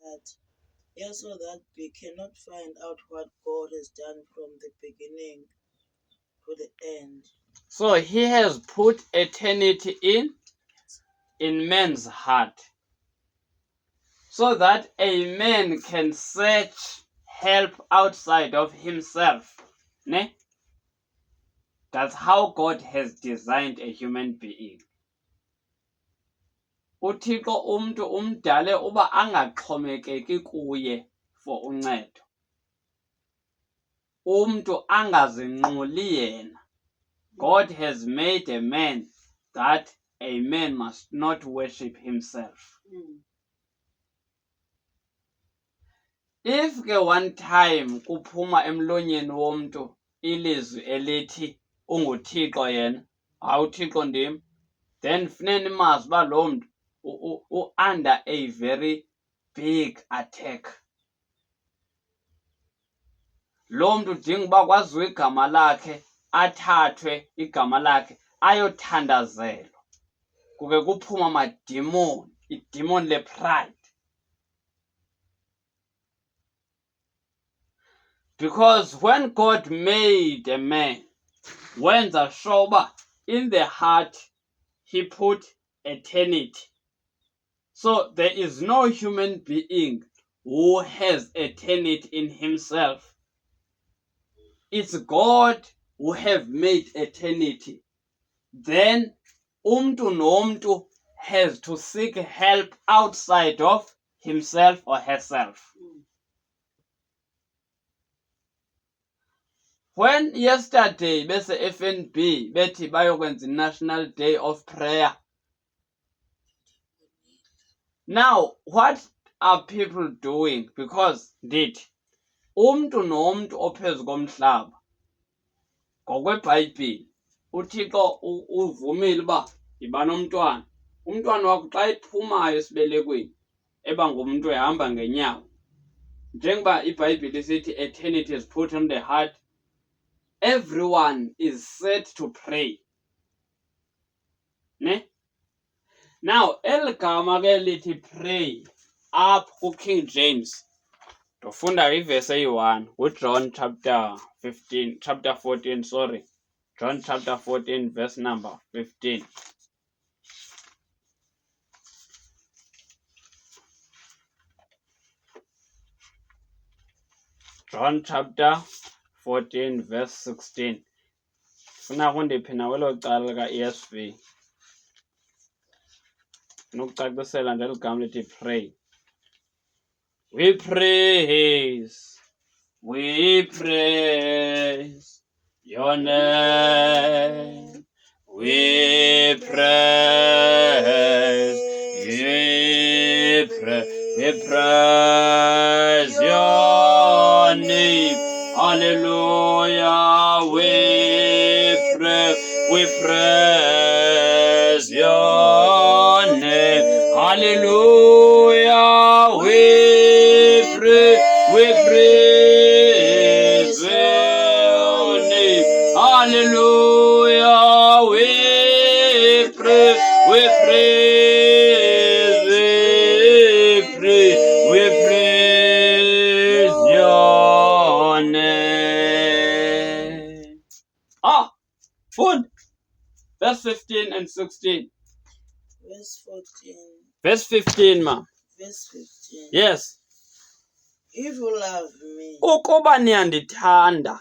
heart. Yes, so that we cannot find out what God has done from the beginning to the end. So he has put eternity in man's heart, so that a man can search help outside of himself. Ne? That's how God has designed a human being. uThixo umuntu umdale uba angaxhomekeki kuye for uncedo. Umuntu angazinquli yena. God has made a man that a man must not worship himself. If ke one time kuphuma emlonyeni womuntu ilizwi elithi unguThixo yena, awuThixo ndim, then funeka mazi uba lo muntu under a very big attack. Lo muntu udinga uba kwaziwe igama lakhe, athathwe igama lakhe ayothandazelwa. Kuke kuphuma amadimoni, idimoni le-pride. Because when God made a man, wenza sure uba in the heart he put eternity. So there is no human being who has eternity in himself. It's God who have made eternity. Then umntu nomntu has to seek help outside of himself or herself. When yesterday bese FNB bethi bayokwenza National Day of Prayer. Now, what are people doing? Because umntu nomntu ophezu komhlaba ngokweBhayibhile uThixo uvumile uba yiba nomntwana. Umntwana wakho xa ephumayo esibelekweni eba ngumuntu ehamba ngenyawo. Njengoba iBhayibhile isithi eternity is put on the heart, everyone is set to pray. Ne? Now, eligama ke lithi pray up kuKing James. Ndofunda ivesi eyi-1 John chapter 14, sorry. John chapter 14 verse number 15. John chapter 14 verse 16. Funa kundiphi na welo cala lika-ESV. Nokucacisela nje ligama lithi pray. We praise your name. We praise your name. Hallelujah. We praise your name. Hallelujah. We praise your name. Hallelujah. We praise your name. Food. Verse 15 and 16. Verse 14. Verse 15, ma. Verse 15. Yes. If you love me, ukuba niyandithanda,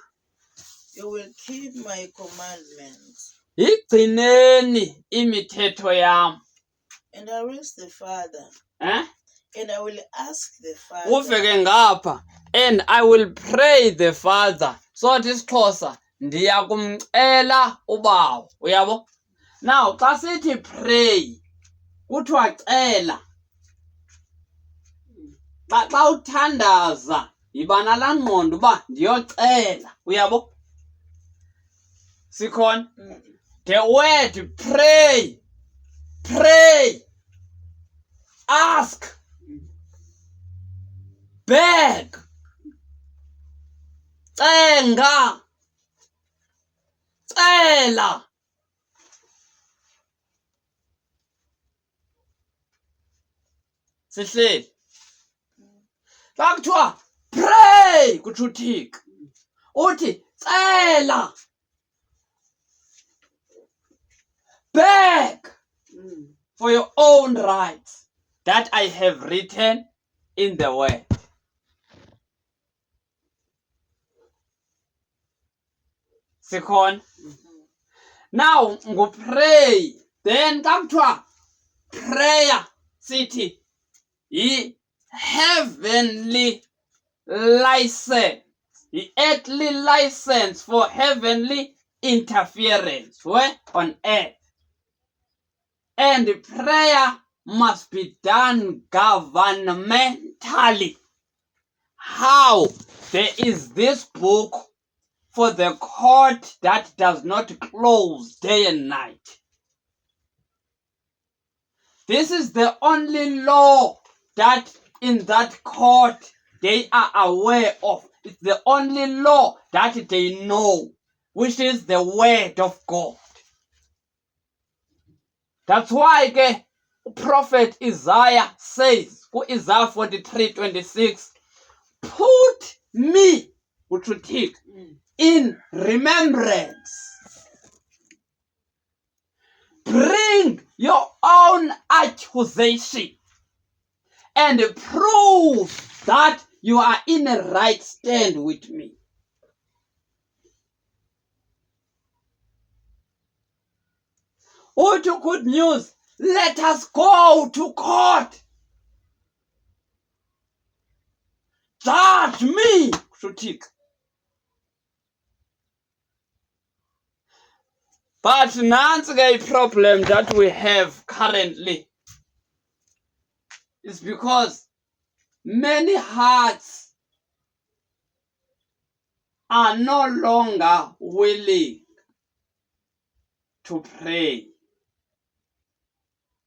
you will keep my commandments. Yigcineni imithetho yam. And I will ask the Father. And I will ask the Father. Ufike ngapha. And I will pray the Father. So isiXhosa ndiya kumcela ubawo. Uyabo? Now, xa sithi pray, kuthiwa cela. Xa uthandaza, yiba nalaa ngqondo uba ndiyocela. Uyabo? Sikhona? The word pray, ask, beg, cenga, cela. Sihleli. xa kuthiwa pray kutsho uthixo, uthi cela, beg for your own rights that I have written in the word. Sikhona. Now ngupray, then xa kuthiwa prayer sithi yi-heavenly license, yi-earthly license for heavenly interference on earth. And prayer must be done governmentally. How? There is this book for the court that does not close day and night. This is the only law that in that court they are aware of. It's the only law that they know, which is the word of God. That's why the prophet Isaiah says, Isaiah 43:26, put me in remembrance. Bring your own accusation and prove that you are in a right stand with me. Oh, to good news, let us go to court. Judge me, Shutik. But nansi ke problem that we have currently is because many hearts are no longer willing to pray.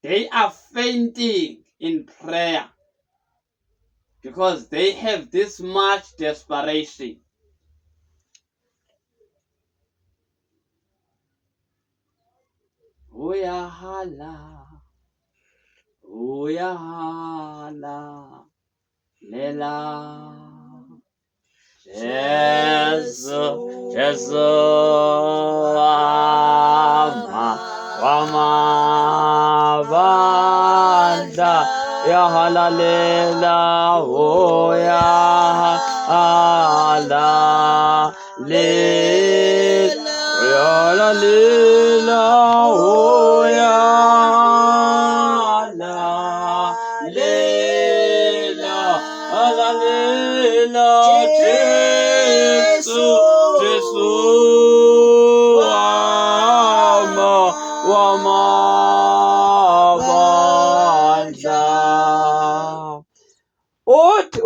They are fainting in prayer because they have this much desperation. Uyahala, uyahala, lela. Jesu, Jesu, Wama, Banda, Yahala, lela, uyahala, lela, Yahala, lela, uyahala, lela, Yahala, lela, Jesu, Jesu, Wama, Banda.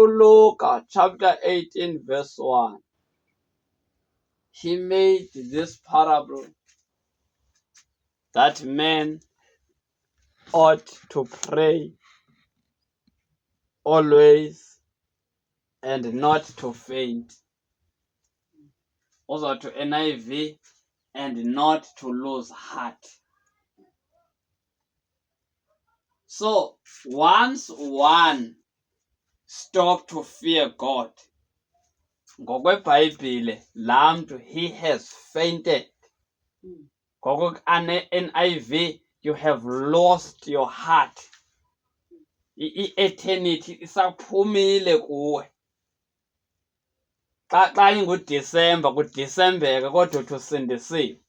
Luke chapter 18 verse 1. He made this parable that men ought to pray always and not to faint. Also to NIV, and not to lose heart. So once one stop to fear God, ngokweBhayibhile laa mntu he has fainted. NIV, you have lost your heart. I-eternity isaphumile kuwe. Xa inguDisemba kuDisembeka kodwa uthi usindisiwe.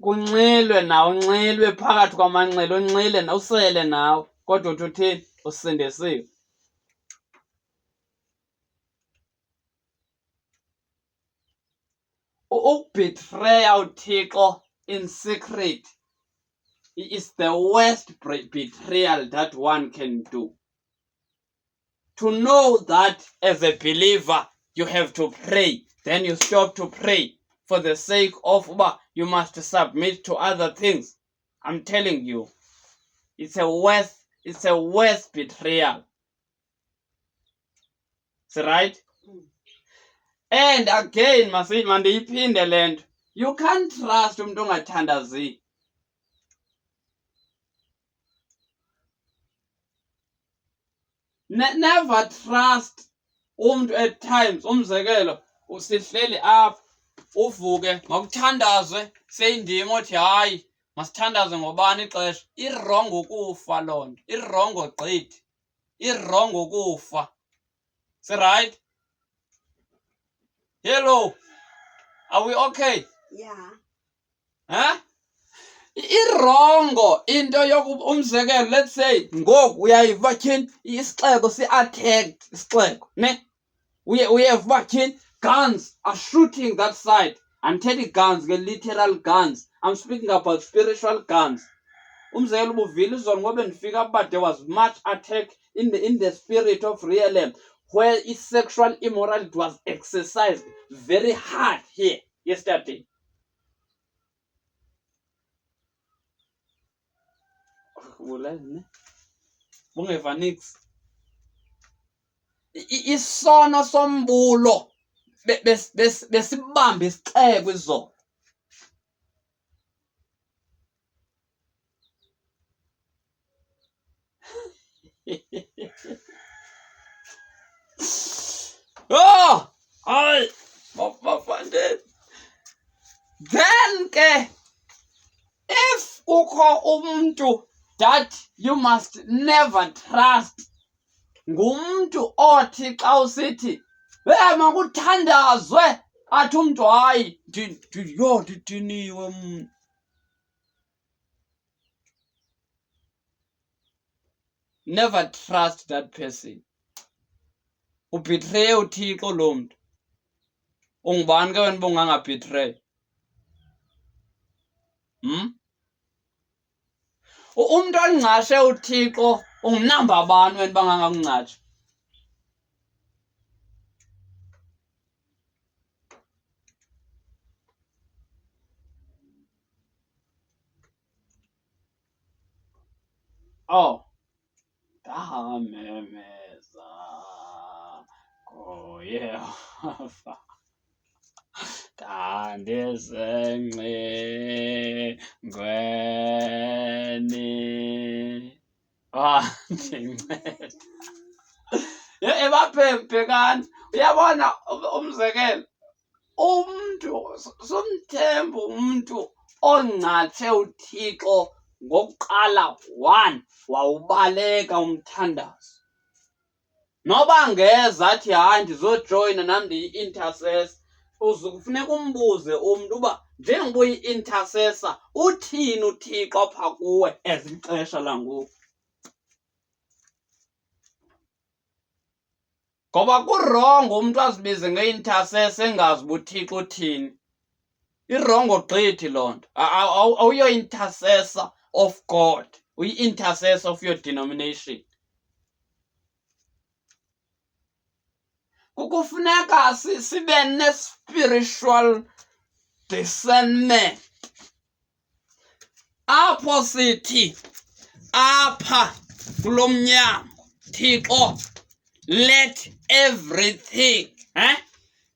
Kunxilwe nawe, unxilwe phakathi kwamanxila, unxile na usele nawe kodwa uthi uthini? Usindisiwe. Ukubetreya uThixo in secret is the worst betrayal that one can do. To know that as a believer you have to pray, then you stop to pray for the sake of you must submit to other things. I'm telling you, it's a worse betrayal. It's right? And again, mandiyiphinde le nto, you can't trust umuntu ongathandaziyo. Never trust umuntu at times. Umzekelo usihleli apha uvuke makuthandazwe seyindima othi hayi masithandaze ngobani ixesha. Irongo ukufa loo nto, irongo gqithi, irongo ukufa. Right? Hello, are we okay? Yeah. Huh? Irongo into yokuba umzekelo, let's say ngoku uyayiva tyhini isixeko si-attacked isixeko ne uyeva uba tyhini guns are shooting that side. Andithethi guns ke literal guns, I'm speaking about spiritual guns. Umzekelo ubuvile izolo ngoba ndifika uba there was much attack in the spirit of realm where sexual immorality was exercised very hard here yesterday. Bungeva nix. Isono sombulo besibamba isixeko izolo. Oh, hayi bafandeni. Then ke if ukho umuntu that you must never trust, ngumuntu othi xa usithi makuthandazwe athi umntu hayi yho ndidiniwe mna. Never trust that person. Ubetray uThixo lo mntu. Ungubani ke wena uba ungangabetray? Umntu ongcashe uThixo ungunamba bani wena bangangakuncatsha? Oh, ndamemeza ngoYehova ndandisengcingweni wandinceda. Bhekani, uyabona umzekelo, umntu sumthemba umntu ongcatshe uThixo ngokuqala, one, wawubaleka umthandazo. Noba ngeza athi hayi ndizojoyina nam ndiyi-intercessor, kufuneka umbuze umntu uba njengoba uyi-intercessor uthini uThixo apha kuwe as ixesha langoku. Ngoba kurongo umntu azibize nge-intercessor engazi uba uThixo uthini. Irongo gqithi loo nto. Awuyo-intercessor of God, uyi-intercessor of your denomination. Kufuneka sibe ne-spiritual discernment. Apho sithi apha kulo mnyango, Thixo, let everything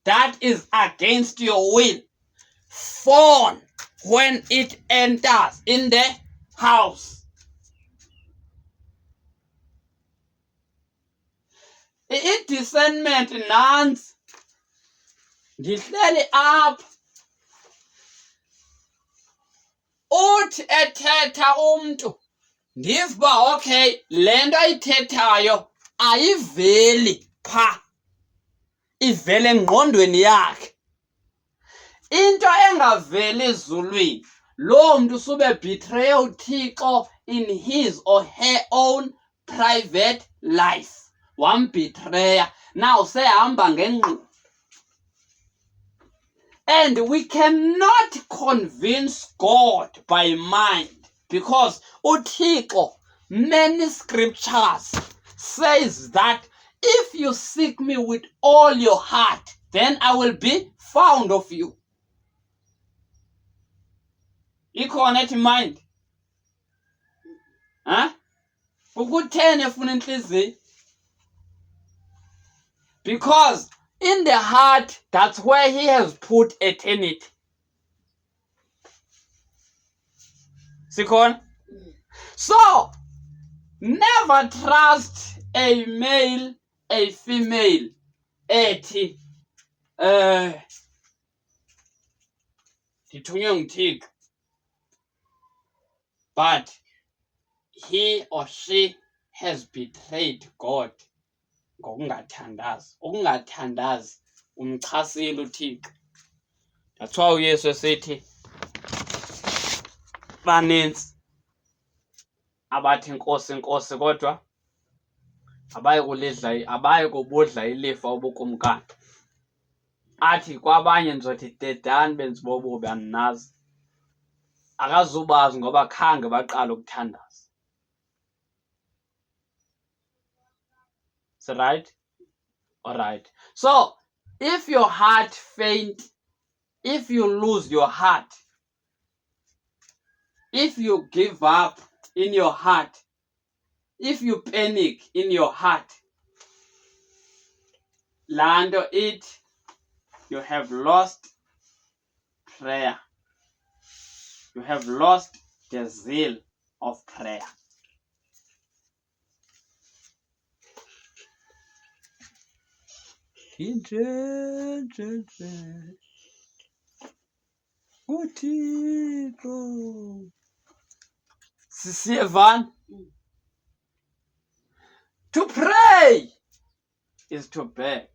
that is against your will fall when it enters in the house. I-discernment nansi ndihleli apha, uthi ethetha umntu ndive uba okay le nto ayithethayo ayiveli pha, ivele engqondweni yakhe. Into engaveli ezulwini, loo mntu sube betray uThixo in his or her own private life. Wambetreya, now sehamba ngengqondo. And we cannot convince God by mind, because uThixo, many scriptures says that if you seek me with all your heart, then I will be found of you. Ikhona ethi mind? Ukutheni efuna inhliziyo? Because in the heart, that's where he has put eternity. Sikhona? So, never trust a male, a female, ethi ndithunywe nguThixo, but he or she has betrayed God ngokungathandazi. Ukungathandazi umchasile uThixo. That's why uYesu esithi banintsi abathi Nkosi, Nkosi, kodwa abayi kubudla ilifa ubukumkani. Athi kwabanye ndizothi dedani benzi bobubi andinazi. Akazubazi ngoba khange baqala ukuthandaza. Is it right? All right. So, if your heart faint, if you lose your heart, if you give up in your heart, if you panic in your heart, Lando it, you have lost prayer. You have lost the zeal of prayer. Sisievan. To pray is to beg.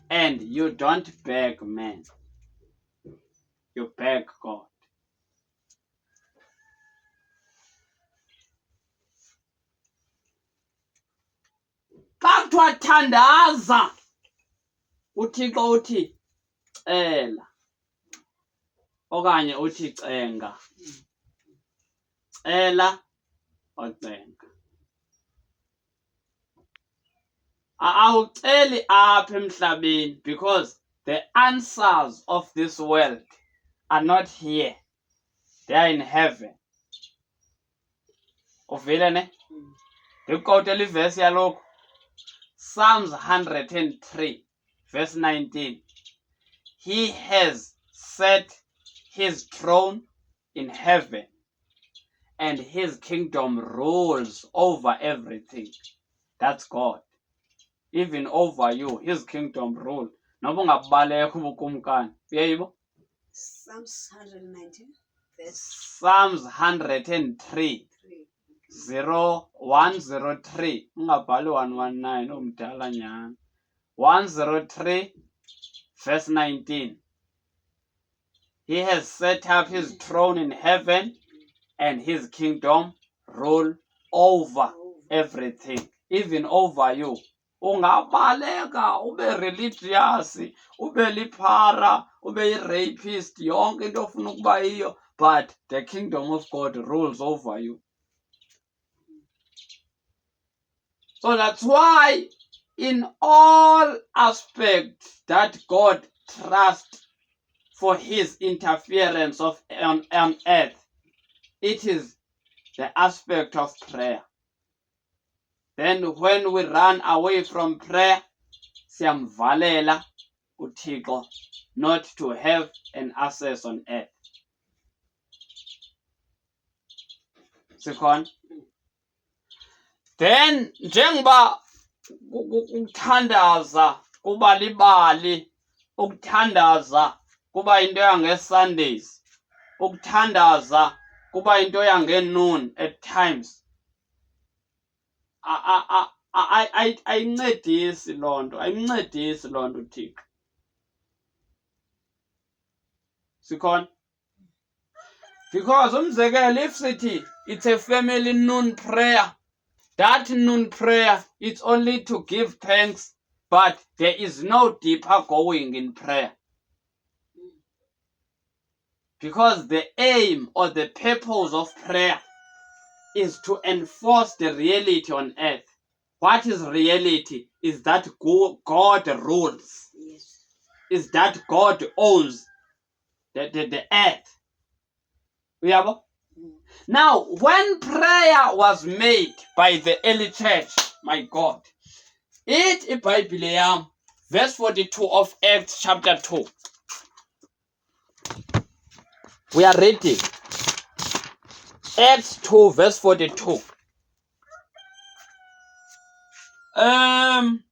And you don't beg men. You beg God. Xa kuthiwa thandaza, uThixo uthi cela okanye uthi cenga. Cela ocenga. Awuceli apha emhlabeni because the answers of this world are not here. They are in heaven. Uvile ne? Ndikukotela ivesi yalokhu. Psalms 103 verse 19. He has set his throne in heaven and his kingdom rules over everything. That's God. Even over you, his kingdom rule. Noba ungabaleka ubukumkani. Uyayibo? Psalms 119 verse Psalms 103 103. Ungabhali 119 umdala nyana. 103 verse 19. He has set up his throne in heaven and his kingdom rule over everything, even over you. Ungabaleka ube religious, ube liphara, ube rapist, yonke into ofuna ukuba iyo, but the kingdom of God rules over you. So that's why in all aspects that God trusts for his interference on earth, it is the aspect of prayer. Then when we run away from prayer, siyamvalela uThixo not to have an access on earth. Sikhona. Then njengoba ukuthandaza kuba libali, ukuthandaza kuba into yange-Sundays, ukuthandaza kuba into yange-noon at times, ayincedisi loo nto, ayincedisi loo nto uThixo. Sikhona? Because umzekelo, if sithi it's a family noon prayer, that noon prayer, it's only to give thanks, but there is no deeper going in prayer. Because the aim or the purpose of prayer is to enforce the reality on earth. What is reality? Is that God rules. yes. Is that God owns the earth. Uyabo? Now, when prayer was made by the early church, my God, it iBhayibhile yam, verse 42 of Acts chapter 2. We are reading Acts 2 verse 42. And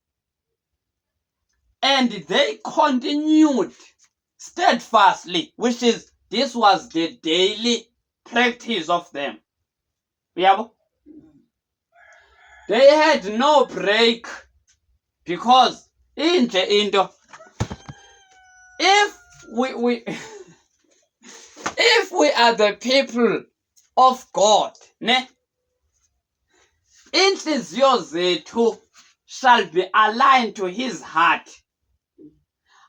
they continued steadfastly, this was the daily practice of them. Yeah. They had no break, because if we if we are the people of God, ne, inhliziyo zethu shall be aligned to his heart.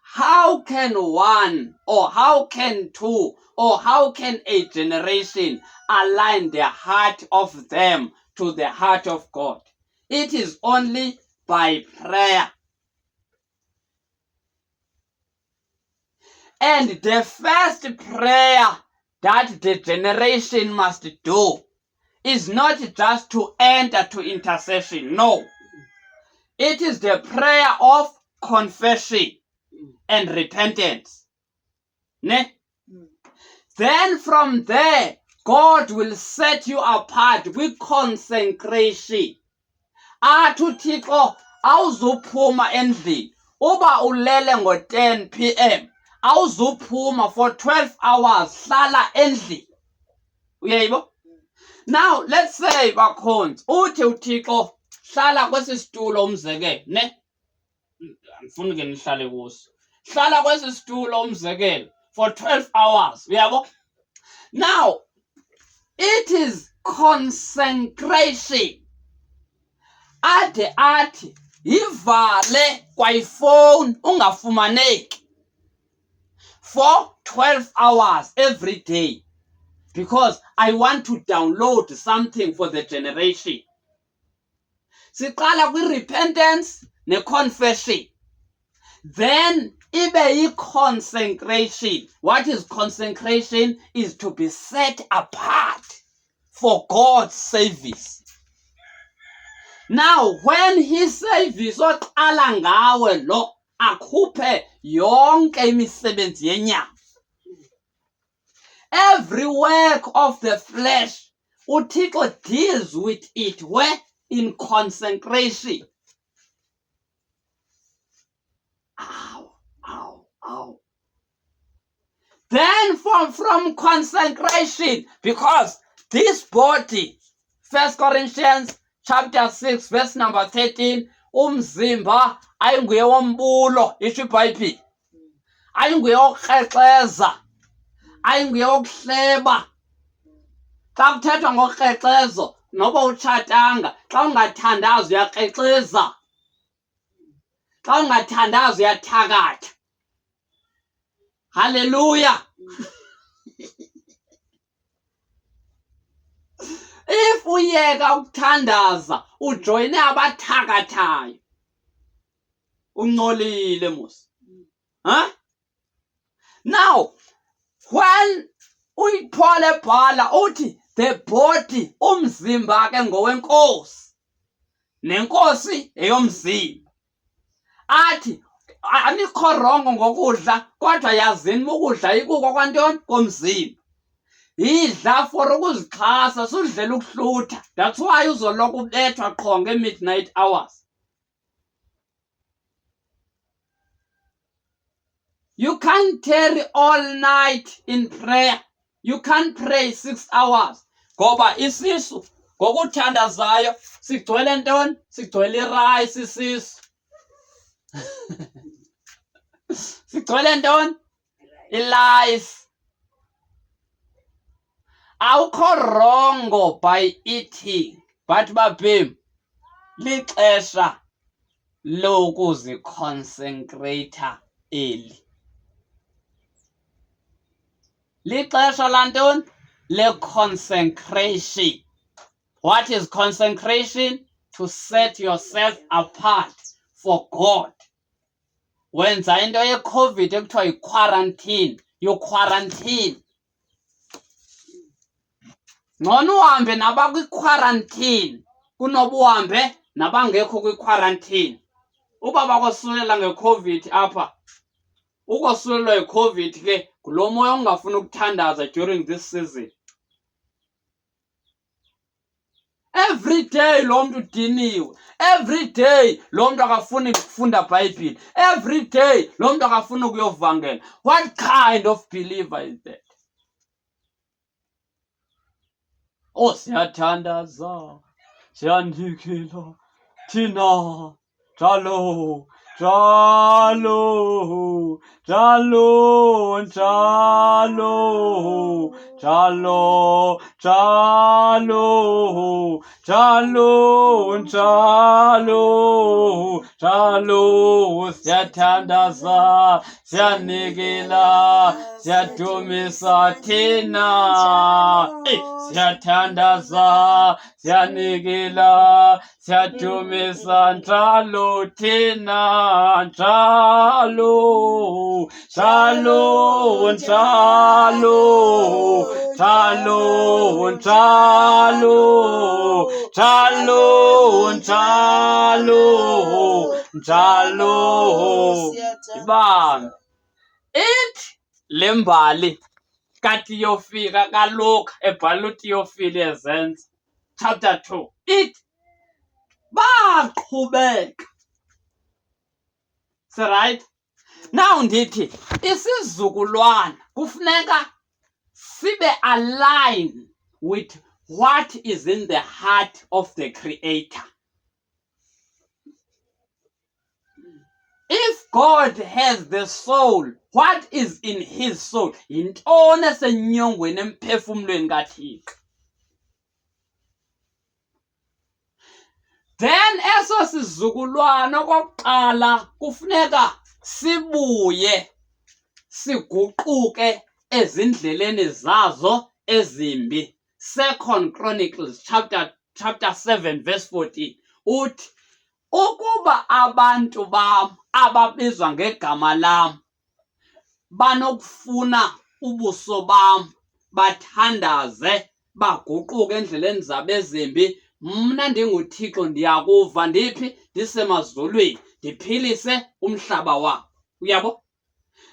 How can one, or how can two, or how can a generation align the heart of them to the heart of God? It is only by prayer. And the first prayer that the generation must do is not just to enter to intercession. No. It is the prayer of confession and repentance. Ne? Then from there, God will set you apart with consecration. Athutiko awuzuphuma endlini uba ulele ngo-10 p.m. awuzuphuma for 12 hours hlala endlini. Uyayibo? Now let's say bakhonzi uthi uThixo hlala kwesi situlo umzekelo, ne? Andifuni ke nihlale kuso. Hlala kwesi situlo umzekelo for 12 hours. Uyabo? Now it is consecration. Ade athi ivale kwayifoni ungafumaneki for 12 hours every day, because I want to download something for the generation. Siqala kwi-repentance ne-confession, then ibe yi-consecration. What is consecration? Is to be set apart for God's service. Now when his service oqala ngawe lo akhuphe yonke imisebenzi yenyama, every work of the flesh, uThixo deals with it where in consecration. Ow. Then from consecration, because this body, 1 Corinthians chapter 6 verse number 13, umzimba ayinguye wombulo, isho iBhayibheli, ayinguye wokukrexeza, ayinguye wokuhleba. Xa kuthethwa ngokrexezo, noba utshatanga, xa ungathandazi uyakrexeza, xa ungathandazi uyathakatha. Hallelujah. If uyeka ukuthandaza ujoyine abathakathayo, uncolile mos. Huh? Now when uyiPaul ebhala uthi the body, umzimba ke ngowenkosi nenkosi eyomzimba, athi anikho rongo ngokudla, kodwa yazini ukudla ikuko kwantoni komzimba. Idla for ukuzixhasa, sudlela ukuhlutha. That's why uzoloku ubethwa qho nge-midnight hours. You can't tarry all night in prayer. You can't pray 6 hours. Ngoba isisu ngokuthandazayo sigcwele ntoni? Sigcwele irice isisu. Sigcwele ntoni? Ilice. Awukho wrong by eating, but babem lixesha lokuziconsecrate eli. Lixesha lantoni? Le-consecration. What is consecration? To set yourself apart for God. Wenza into ye-COVID ekuthiwa yi-quarantine. You quarantine. Ngcono uhambe nabakwi-quarantine kunoba uhambe nabangekho kwi-quarantine. Uba bakosulela nge-COVID apha, ukosulelwa yi-COVID ke ngulo moya ungafuni ukuthandaza during this season. every day lo muntu udiniwe, every day lo muntu akafuni ukufunda iBhayibheli, every day lo muntu akafuni ukuyovangela. What kind of believer is that? Oh, siyathandaza, siyanikela thina njalo njalo njalo njalo njalo njalo njalo njalo njalo siyathandaza, siyanikela, siyadumisa thina. Siyathandaza, siyanikela, siyadumisa njalo thina njalo njalo njalo njalo njalo njalo njalo njalo. Ibanga ithi le mbali kathi yofika kaLuka ebhala uTheophile ezenza chapter 2 ithi baqhubeka. So right now ndithi isizukulwana kufuneka sibe align with what is in the heart of the Creator. If God has the soul, what is in his soul? Yintoni esenyongweni emphefumulweni kaThixo. Then eso sizukulwana okokuqala kufuneka sibuye siguquke ezindleleni zazo ezimbi. 2 Chronicles chapter 7 verse 14 uthi ukuba abantu bam ababizwa ngegama lam banokufuna ubuso bam, bathandaze, baguquke endleleni zabo ezimbi, mna ndinguThixo ndiyakuva ndiphi ndisemazulwini ndiphilise umhlaba wabo. Uyabo?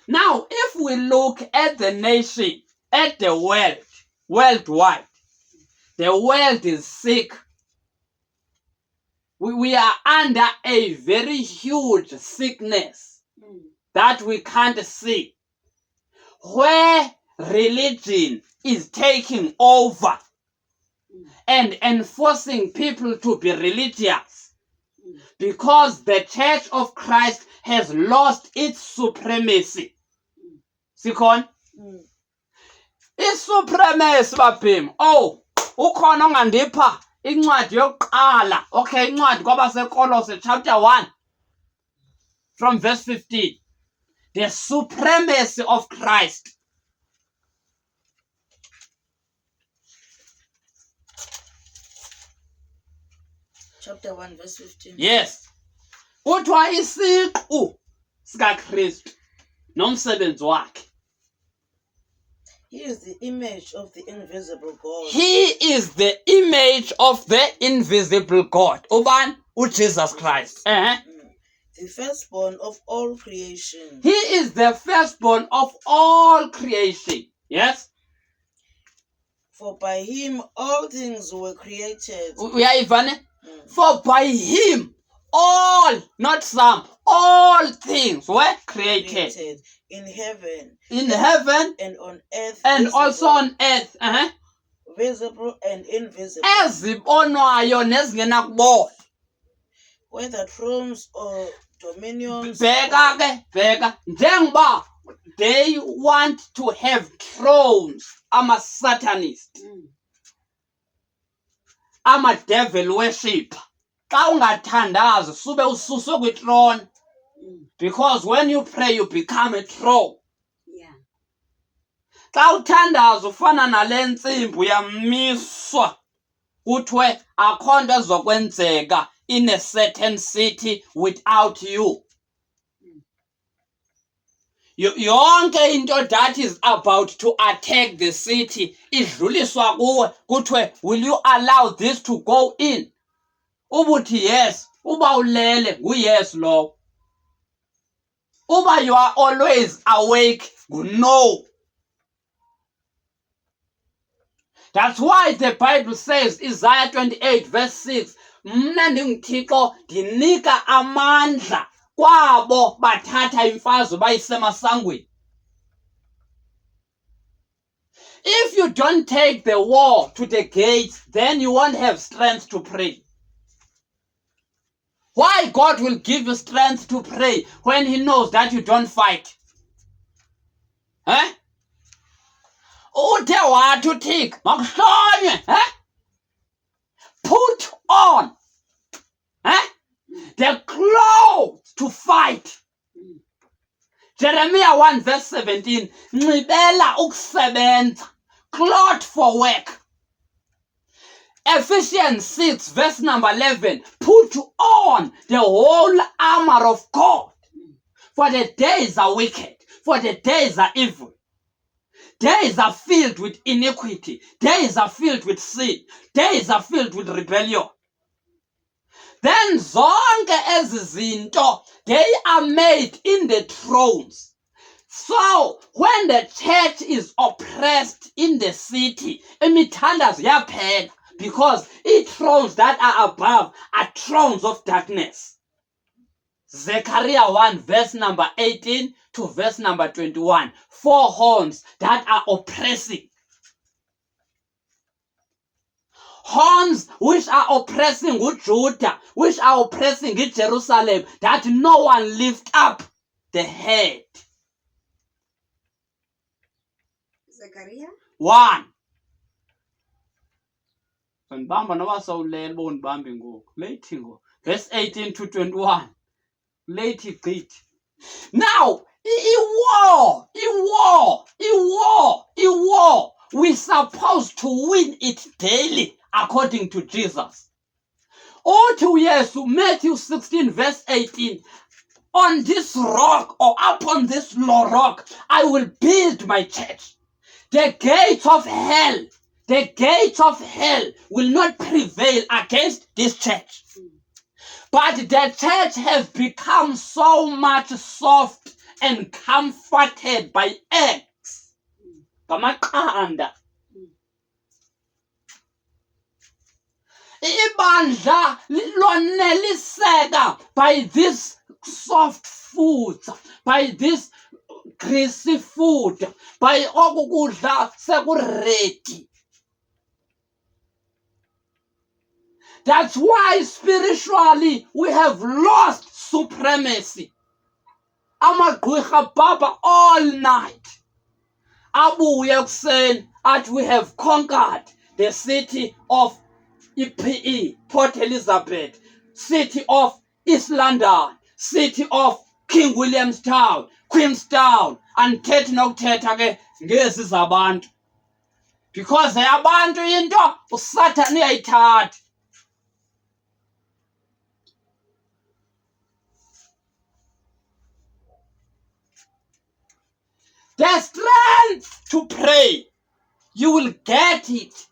Now if we look at the nation, at the world, worldwide, the world is sick. We are under a very huge sickness that we can't see, where religion is taking over and enforcing people to be religious because the Church of Christ has lost its supremacy. Sikhona? Isupremacy babhemi. Oh, ukhona ongandipha incwadi yokuqala. Okay, incwadi kwabaseKolose chapter 1 from verse 15. The supremacy of Christ. Chapter 1 verse 15. Yes. Kuthiwa isiqu sikaKristu nomsebenzi wakhe. He is the image of the invisible God. He is the image of the invisible God. Ubani? Jesus Christ. The firstborn of all creation. He is the firstborn of all creation. Yes? For by him all things were created. Uyayivane? For by him all, not some, all things were created. In heaven. In heaven. And on earth. And visible, also on earth. Visible and invisible. Ezibonwayo nezingenakubonwa. Whether thrones or dominions. Bheka ke, bheka. Njengoba they want to have thrones, ama-Satanists, ama-devil worshipper. Xa ungathandazi sube ususwe kwi-throne. Because when you pray, you become a throne. Yeah. Xa uthandaza ufana nale ntsimbi uyamiswa. Kuthiwe akho nto ezokwenzeka in a certain city without you. Yonke into that is about to attack the city idluliswa kuwe. Kuthiwe, will you allow this to go in? Ubuthi yes. Uba ulele ngu-yes lo. Uba you are always awake, no. That's why the Bible says, Isaiah 28 verse 6, mna ndinguThixo ndinika amandla kwabo bathatha imfazwe bayise emasangweni. If you don't take the war to the gates, then you won't have strength to pray. Why God will give you strength to pray when he knows that you don't fight? Uthe wathi uThixo makuhlonywe, put on the clothes to fight. Jeremiah 1 verse 17, nxibela ukusebenza, cloth for work. Ephesians 6 verse number 11, put on the whole armor of God. For the days are wicked, for the days are evil. Days are filled with iniquity. Days are filled with sin. Days are filled with rebellion. Then zonke ezi zinto, they are made in the thrones. So when the church is oppressed in the city, imithandazo yaphela, because thrones that are above are thrones of darkness. Zechariah 1 verse number 18 to verse number 21. 4 horns that are oppressing. Horns which are oppressing Judah, which are oppressing Jerusalem, that no one lift up the head. Zechariah 1. Sonibamba noba sawulela bonibambe ngoku. Late ngoku. Verse 18 to 21. Late gqithi. Now, war. We're supposed to win it daily according to Jesus. Matthew 16 verse 18. On this rock, or upon this rock, I will build my church. The gates of hell will not prevail against this church. But the church has become so much soft and comforted by eggs. Ngamaqanda. Ibandla loneliseka by this soft foods, by this greasy food, by okukudla sekuredi. That's why spiritually we have lost supremacy. Amagqwirha baba all night. Abuye ekuseni athi we have conquered the city of EPE, Port Elizabeth, city of East London, city of King Williamstown, Queenstown, and thethi nokuthetha ke ngezi zabantu. Because abantu into uSathane uyayithatha. The strength to pray, you will get it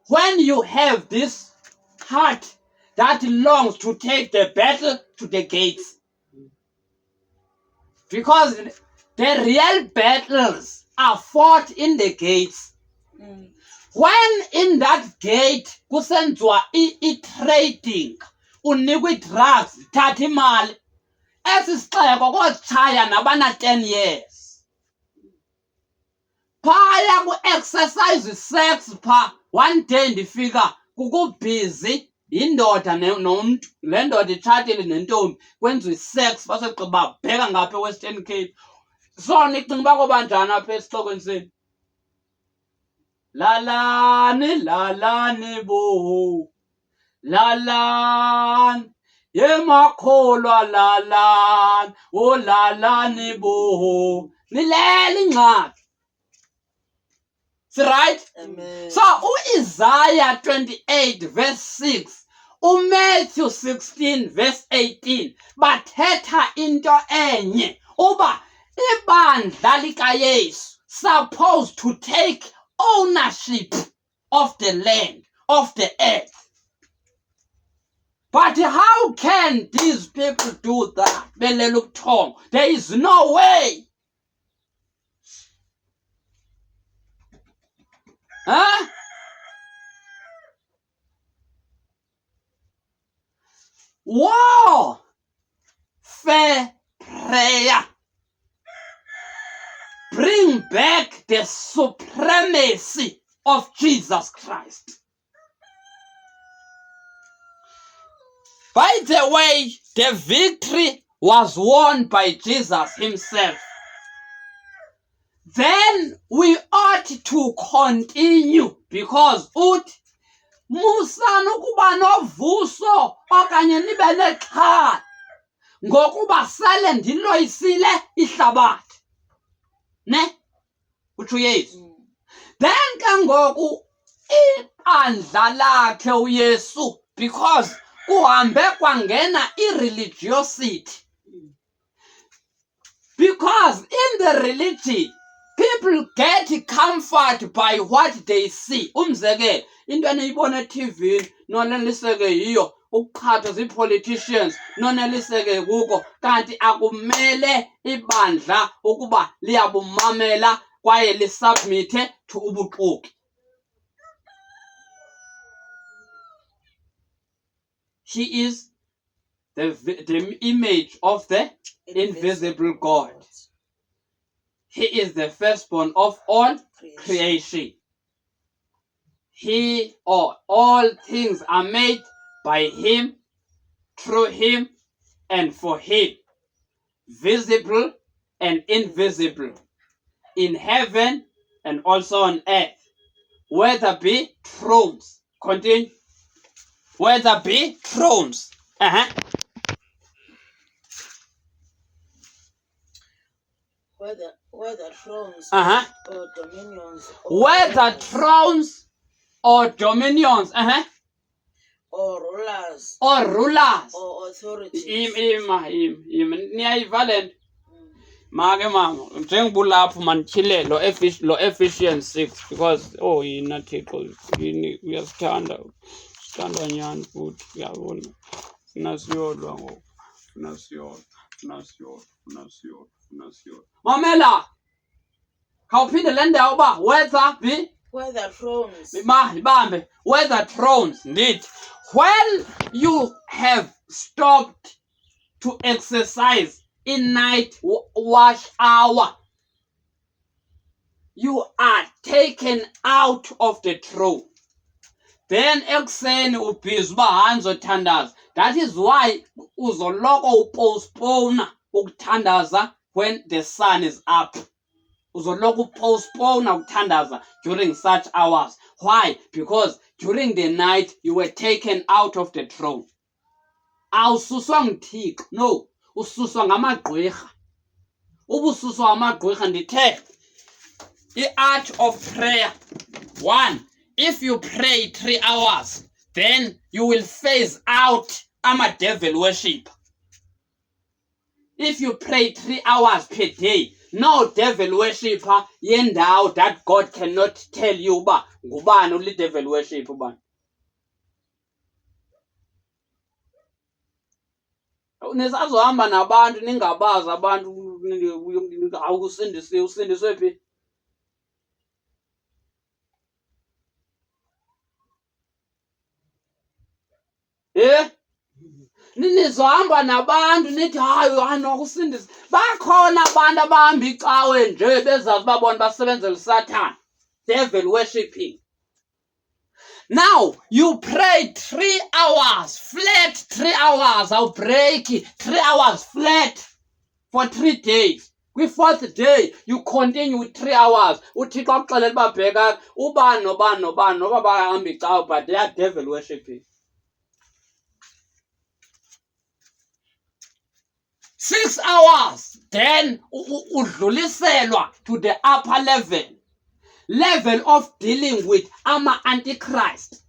when you have this heart that longs to take the battle to the gates. Because the real battles are fought in the gates. When in that gate, kusenziwa trading, unikwe drugs, thatha imali. Esi sixeko kochaya nabana 10 years. Phaya ku-exercise sex pha, one day ndifika kukubhizi yindoda nomuntu, le ndoda itshatile nentombi, kwenziwa isex basegqiba bheka ngapha eWestern Cape. So nicinga uba kobanjani apha esihlokweni senu? Lalani bo, lalani, yemakholwa lalani, oh lalani bo, nilele ingxaki. Right? Amen. So Isaiah 28 verse 6, Matthew 16 verse 18, bathetha into enye uba ibandla likaYesu supposed to take ownership of the land, of the earth. But how can these people do that? Belela ubuthongo. There is no way. warfare prayer. Bring back the supremacy of Jesus Christ. By the way, the victory was won by Jesus himself. Then we ought to continue because musana ukuba novuso okanye nibe nexhala ngokuba sele ndiloyisile ihlabathi. Ne? Utsho Yesu. Then ke ngoku ibandla lakhe uYesu because kuhambe kwangena ireligiosity. Because in the religion people get comfort by what they see. Umzekelo into eniyibona eTV noneliseke yiyo ukuqhathwa zii-politicians noneliseke kuko kanti akumele ibandla ukuba liyabumamela kwaye lisubmithe to ubuxoki. He is the image of the invisible God. He is the firstborn of all creation. He or all things are made by him, through him, and for him, visible and invisible, in heaven and also on earth, whether be thrones. Continue. Whether be thrones. Whether thrones or dominions. Whether thrones or dominions. Or rulers. Or rulers. Or authorities. Niyayivalent. Make mama, njengobulapho mandityhile lo Ephesians 6 because yina Thixo uyasithanda. Sithandwa nyani futhi uyabona. Sinasiyodwa ngoku. Sinasiyodwa. Mamela. Khawuphinde le ndawo uba whether thrones. Ibambe. Whether thrones. Indeed. When you have stopped to exercise in night watch hour, you are taken out of the throne. Then ekuseni ubhizi uba hanzothandaza. That is why uzoloko upostpone ukuthandaza when the sun is up. Uzoloko upostpone ukuthandaza during such hours. Why? Because during the night you were taken out of the throne. Awususwa nguThixo. No. Ususwa ngamagqwirha. Ubususwa ngamagqwirha ndithe. The art of prayer. 1. If you pray 3 hours, then you will phase out devil worship. If you pray 3 hours per day, no devil worshipper yendawo that God cannot tell you uba ngubani uli devil worship ubani. Nisazohamba nabantu ningabazi abantu awukusindiswe phi. Nizohamba nabantu nithi hayi anokusindisa. Bakhona abantu abahamba icawe nje bezazi babona basebenzela uSathane. Devil worshiping. Now, you pray 3 hours, flat 3 hours, I'll break it, 3 hours flat for 3 days. Kwi-4th day, you continue with 3 hours. UThixo akuxelela uba bheka ubani nobani noba bahamba icawe, but they are devil worshiping. 6 hours, then udluliselwa to the upper level of dealing with Antichrist.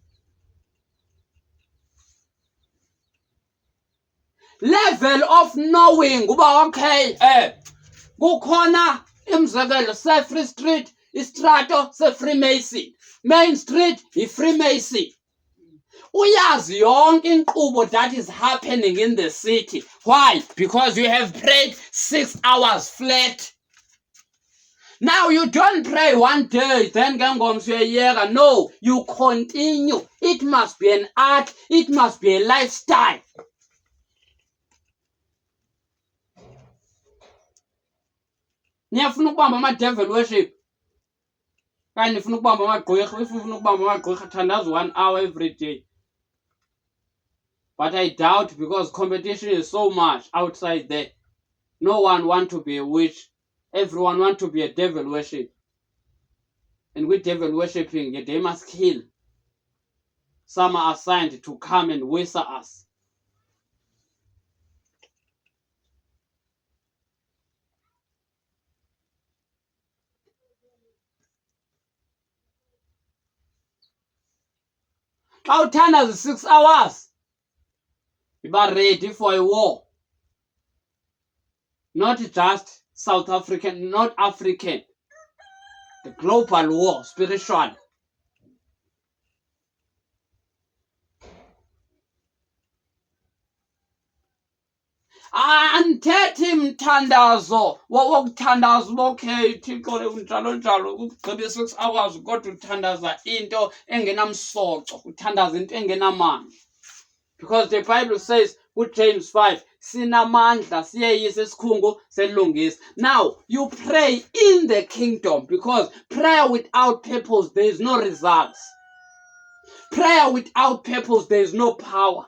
Level of knowing uba okay, kukhona imzekelo se-Free Street, istrato se-Freemason, Main Street i-Freemason. Uyazi yonke inkqubo that is happening in the city. Why? Because you have prayed 6 hours flat. Now you don't pray one day, then ngengomso. No, you continue. It must be an art. It must be a lifestyle. niyafuna ukubamba ama-devil worship kanye nifuna ukubamba amagqwirha. If ufuna ukubamba amagqwirha, thandaza 1 hour every day. But I doubt, because competition is so much outside there. No one want to be a witch. Everyone want to be a devil worship. And with devil worshipping, they must kill. Some are assigned to come and whistle us. How time is 6 hours? You are ready for a war. Not just South African, not African. The global war, spiritual. Andithethi mthandazo wokuthandaza uba okay Thixo njalo njalo ugqibe 6 hours kodwa uthandaza into engenamsoco, uthandaza into engenamandla. Because the Bible says with James 5, sinamandla siyeyisa isikhungo selungisa. Now you pray in the kingdom, because prayer without purpose there is no results. Prayer without purpose there is no power.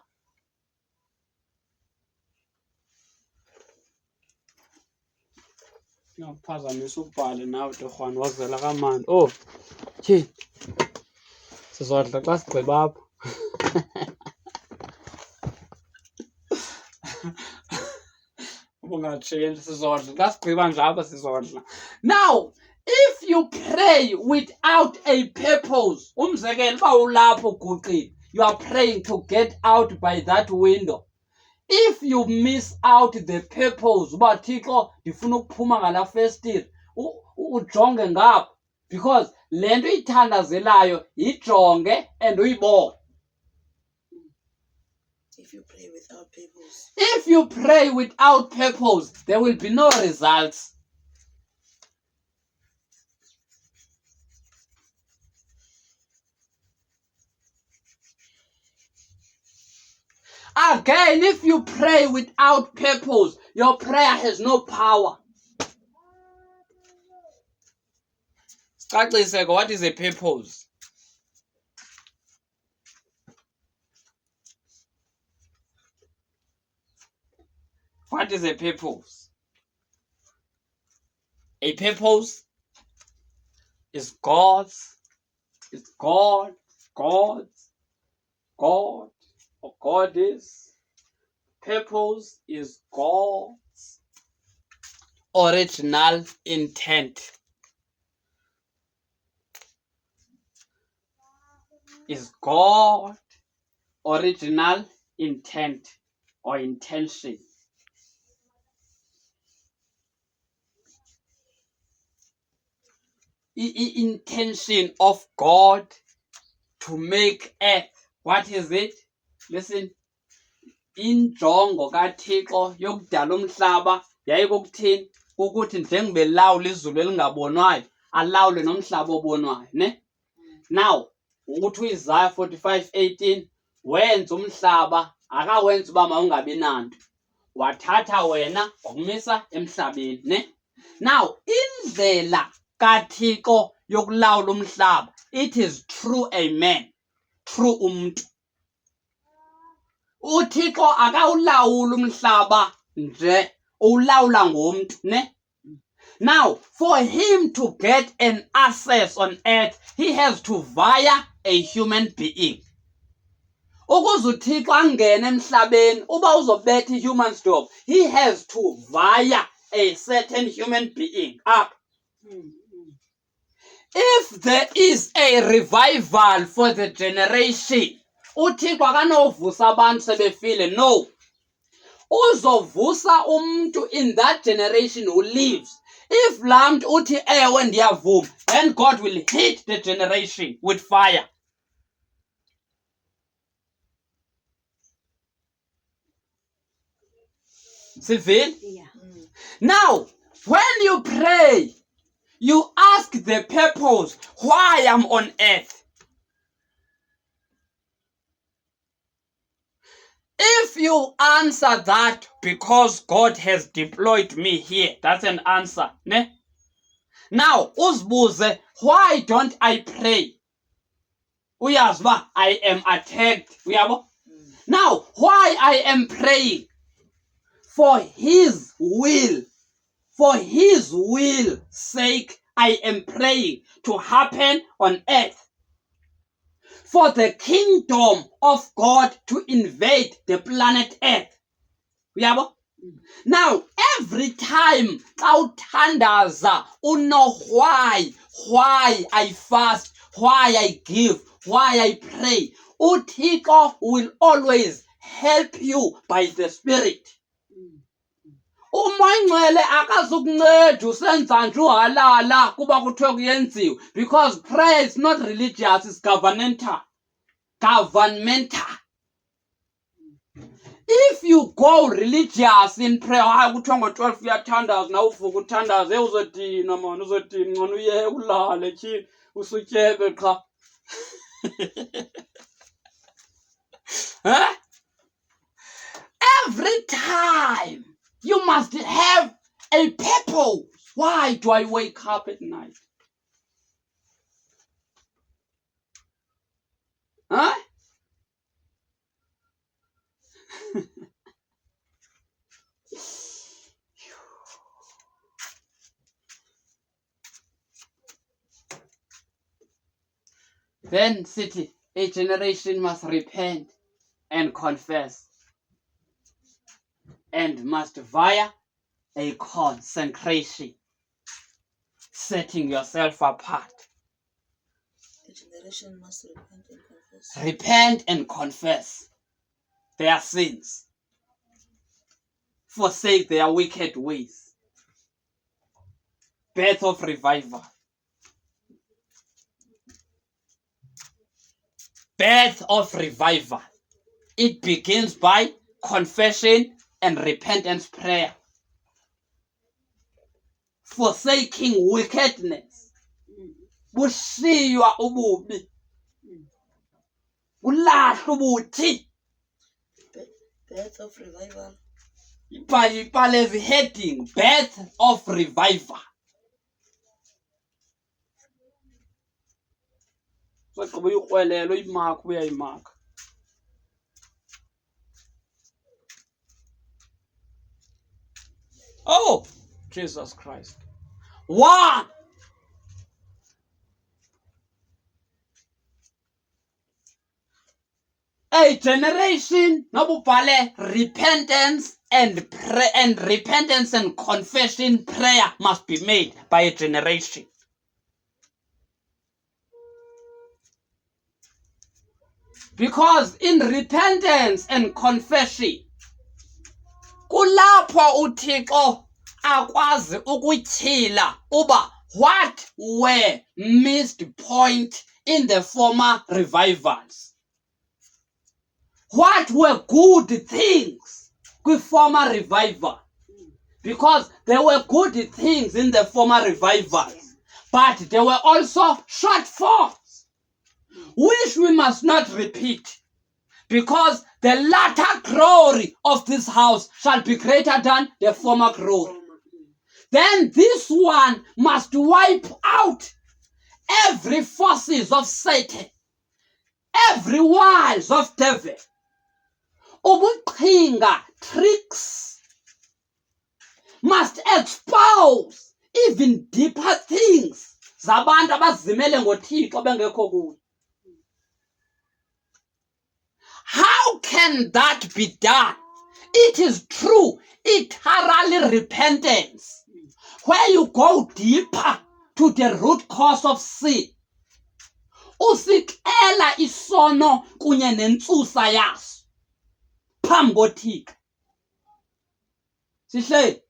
Phazamisa ubhale nawe torhwane wazela kamandi. Oh tyhini sizodla xa sigqiba apho. Ungatsheli sizodla xa sigqiba nje apha sizodla. Now if you pray without a purpose, umzekelo uba ulapho uguqile, you are praying to get out by that window. If you miss out the purpose, uba Thixo ndifuna ukuphuma ngala festile, ujonge ngapha, because le nto uyithandazelayo yijonge and uyibone. If you pray without purpose. If you pray without purpose, there will be no results. Again, if you pray without purpose, your prayer has no power. What is a purpose? What is a purpose? A purpose is God's, it's God, or God is. Purpose is God's original intent. Is God original intent or intention. Intention of God to make earth. What is it? Listen. Injongo kaThixo yokudala umhlaba yayikukuthini? Ukuthi njengoba elawula izulu elingabonwayo, alawule nomhlaba obonwayo, ne? Now, ukuthi uIsaiah 45:18, wenza umhlaba, akawenza uba mawungabi nanto. Wathatha wena wakumisa emhlabeni, ne? Now, indlela kaThixo yokulawula umhlaba, it is through a man, through umuntu. uThixo akawulawula umhlaba nje, ulawula ngomuntu, ne? Now, for him to get an access on earth, he has to via a human being. Ukuze uThixo angene emhlabeni, uba uzobetha i-human stop, he has to via a certain human being up. If there is a revival for the generation, uThixo akanovusa abantu sebefile, no. Uzovusa umuntu in that generation who lives. If laa mntu uthi ewe ndiyavuma, then God will hit the generation with fire. Sivile? Yeah. Now, when you pray, you ask the purpose why I'm on earth. If you answer that because God has deployed me here, that's an answer, ne? Now, uzibuze, why don't I pray? Uyazi uba I am attacked. Uyabo? Now, why I am praying? For his will sake, I am praying to happen on earth. For the kingdom of God to invade the planet earth. Uyabo? Now, every time awuthandaza uno why I fast, why I give, why I pray, uThixo will always help you by the Spirit. Uma ingcwele akazukunceda usenza nje uhalala kuba kuthiwe kuyenziwe, because prayer is not religious, it's governmental. If you go religious in prayer, hayi kuthiwa ngo-12 uyathandaza na uvuka uthandaza uzodina mani uzodina ngcono uye ulale tyhini usutyebe qha. Huh? Every time you must have a purpose. Why do I wake up at night? Huh? Then, city, a generation must repent and confess, and must via a consecration, setting yourself apart. The generation must repent and confess. Repent and confess their sins, forsake their wicked ways. Birth of revival. Birth of revival. It begins by confession and repentance prayer. Forsaking wickedness. Bushiywa ububi. Ulahla ubuthi. Birth of revival. Ibhalezi heading, birth of revival. Sogqiba uyikrwelelo uyimakha uyayimakha. Oh, Jesus Christ. 1. A generation nobubhale repentance and repentance and confession prayer must be made by a generation. Because in repentance and confession kulapho uThixo akwazi ukutyhila uba what were missed point in the former revivals. What were good things with former revival? Because there were good things in the former revivals, but there were also shortfalls, which we must not repeat, because the latter glory of this house shall be greater than the former glory. Then this one must wipe out every forces of Satan, every wiles of devil, ubuqhinga, tricks, must expose even deeper things zabantu abazimele ngoThixo bengekho kuye. How can that be done? It is true, eternally repentance, where you go deeper to the root cause of sin. Usikela isono kunye nentsusa yaso phambi koThixo. Sihle.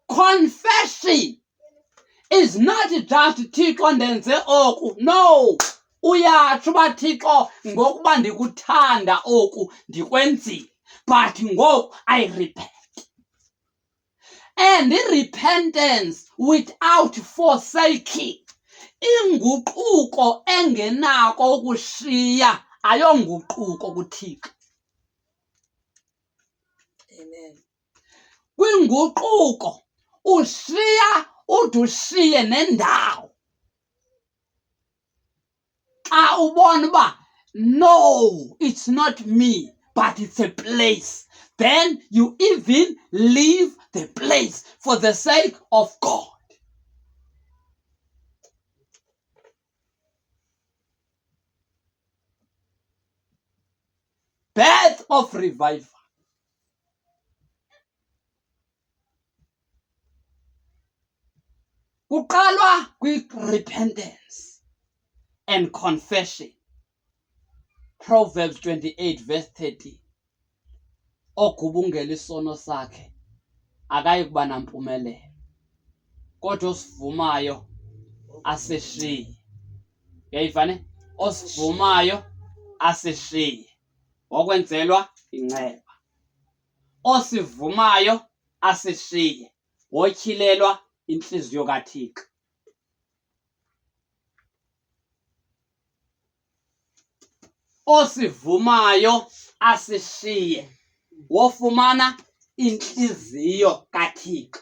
Confession is not just Thixo ndenze oku. No. Uyatsho uba Thixo ngokuba ndikuthanda oku ndikwenzile, but ngoku I repent. And repentance without forsaking, inguquko engenako ukushiya ayonguquko kuThixo. Amen. Kwinguquko ushiya ude ushiye nendawo. Xa ubona uba no, it's not me, but it's a place, then you even leave the place for the sake of God. Birth of revival. Kuqalwa kwi-repentance and confession. Proverbs 28 verse 30. Ogubungela isono sakhe akayi kuba nampumelelo, kodwa osivumayo aseshiye. Uyayivane? Osivumayo aseshiye wakwenzelwa inceba. Osivumayo aseshiye wotyhilelwa inhliziyo kaThixo. Osivumayo aseshiye wofumana inhliziyo kaThixo.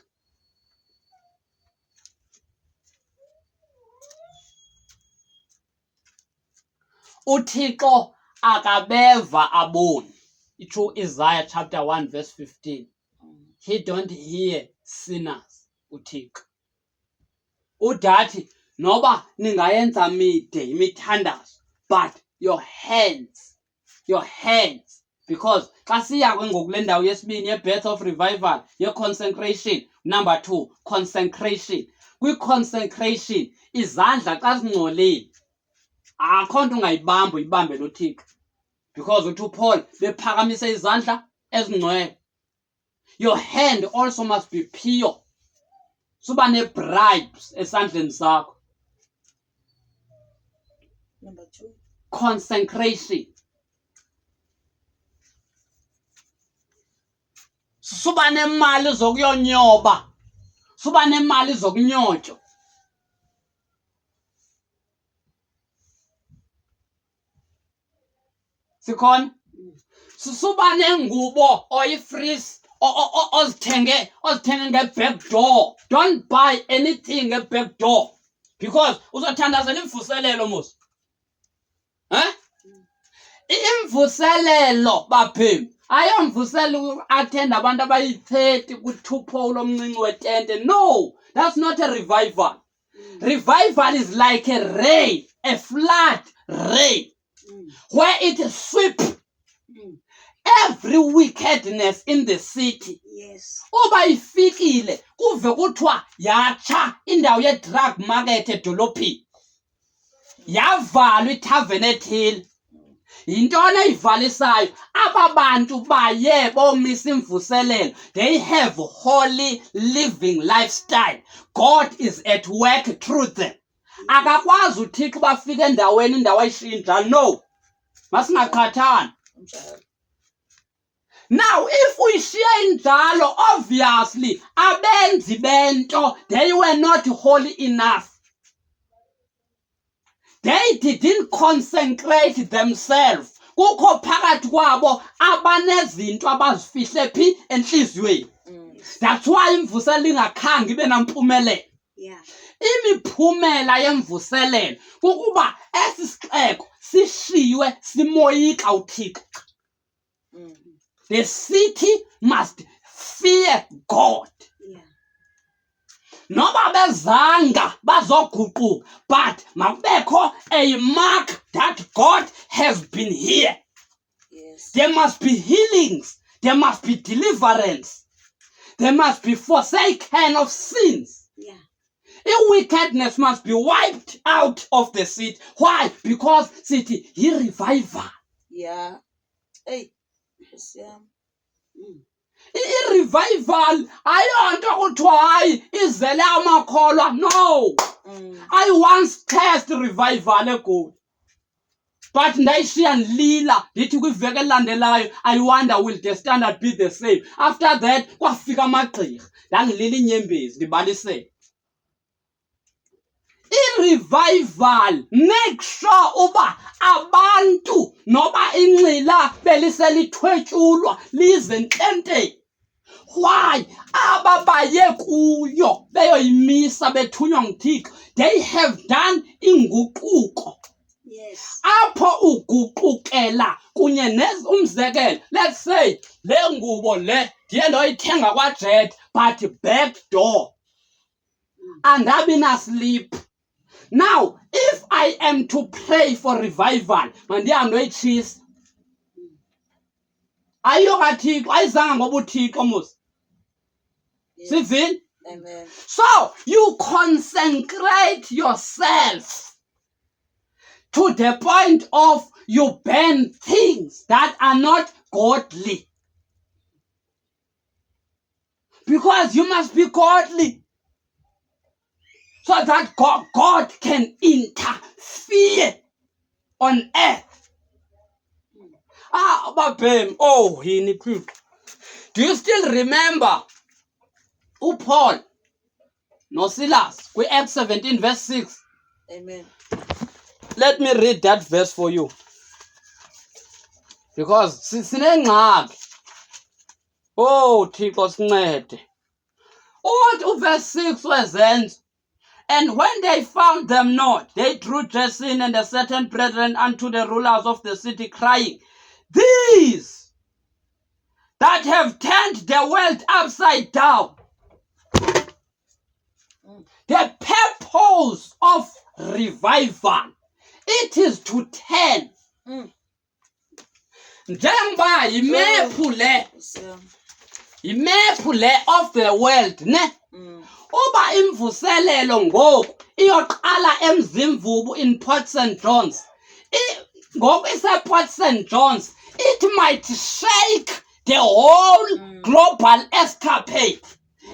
uThixo akabeva aboni. Itsho Isaiah chapter 1 verse 15. He don't hear sinners, uThixo. Udathi noba ningayenza mide imithandazo, but your hands, because xa siya ngokule ndawo yesibini ye-birth of revival, ye-consecration, number 2, consecration. Kwi-consecration, izandla xa zingcolile, akho nto ungayibamba uyibambe lo Thixo, because uthi uPaul bephakamise izandla ezingcwele. Your hand also must be pure. Suba ne-bribes esandleni sakho. Number 2. Consecration. Suba nemali zokuyonyoba. Suba nemali zokunyotshwa. Sikhona? Suba nengubo oyi-freeze ozithenge nge-back door. Don't buy anything nge-back door, because uzothandazela imvuselelo mos. Imvuselelo baphembi ayomvuselelo attend abantu abayi-30 kuthupho lomncinci wetente. No, that's not a revival. Revival is like a rain, a flood rain, where it sweeps every wickedness in the city. Yes. Uba ifikile kuve kuthiwa yatsha indawo ye-drug market edolophini, yavalwa ithaveni ethile. Yintoni eyivalisayo? Aba bantu baye bomisa imvuselelo. They have holy living lifestyle. God is at work through them. Akakwazi uThixo bafike endaweni indawo ayishintsha. No, masingaqhathani. Now, if we share injalo, obviously, abenzi bento, they were not holy enough. They didn't consecrate themselves. Kukho phakathi kwabo abanezinto abazifihle phi enhliziyweni. That's why imvuselelo ingakhange ibe nampumelelo. Yeah. Imiphumela yemvuselelo kukuba esi sixeko sishiywe simoyika uThixo. The city must fear God. Yeah. Noba bezanga bazoguquka, but makubekho a mark that God has been here. Yes. There must be healings. There must be deliverance. There must be forsaken of sins. Yeah. Wickedness must be wiped out of the city. Why? Because city he revival. Yeah. Hey. Yes, yeah. I-revival ayonto kuthiwa hayi izele amakholwa. No. I once test revival eGoli, but ndayishiya ndilila ndithi kwiveki elandelayo, I wonder will the standard be the same. After that kwafika amagqirha ndangilila inyembezi ndibalisele. I-revival make sure uba abantu noba inxila belisele ithwetyulwa lize ntente. Why? Ababaye kuyo beyoyimisa bethunywa nguThixo. They have done inguquko. Yes. Apho uguqukela kunye umzekelo, let's say le ngubo le ndiye ndoyithenga kwaJet but back door andabi naslip. Now if I am to pray for revival mandihambe ndoyitshisa ayiyo kaThixo, ayizanga ngoba uThixo mos. Yes. Sivini? Amen. So you consecrate yourself to the point of you burn things that are not godly. Because you must be godly. So that God can interfere on earth. Babem, oh, yini Thixo. Do you still remember Paul no Silas, Acts 17 verse 6? Amen. Let me read that verse for you. Because sinengxaki. Oh, Thixo sincede. Uthi verse 6 wezenzo. And when they found them not, they drew Jason and a certain brethren unto the rulers of the city, crying, These that have turned the world upside down. The purpose of revival, it is to turn. Njengoba yimephu le of the world, ne? Uba imvuselelo ngoku iyoqala eMzimvubu in Port St. John's. Ngoku ise-Port St. John's, it might shake the whole global escapade.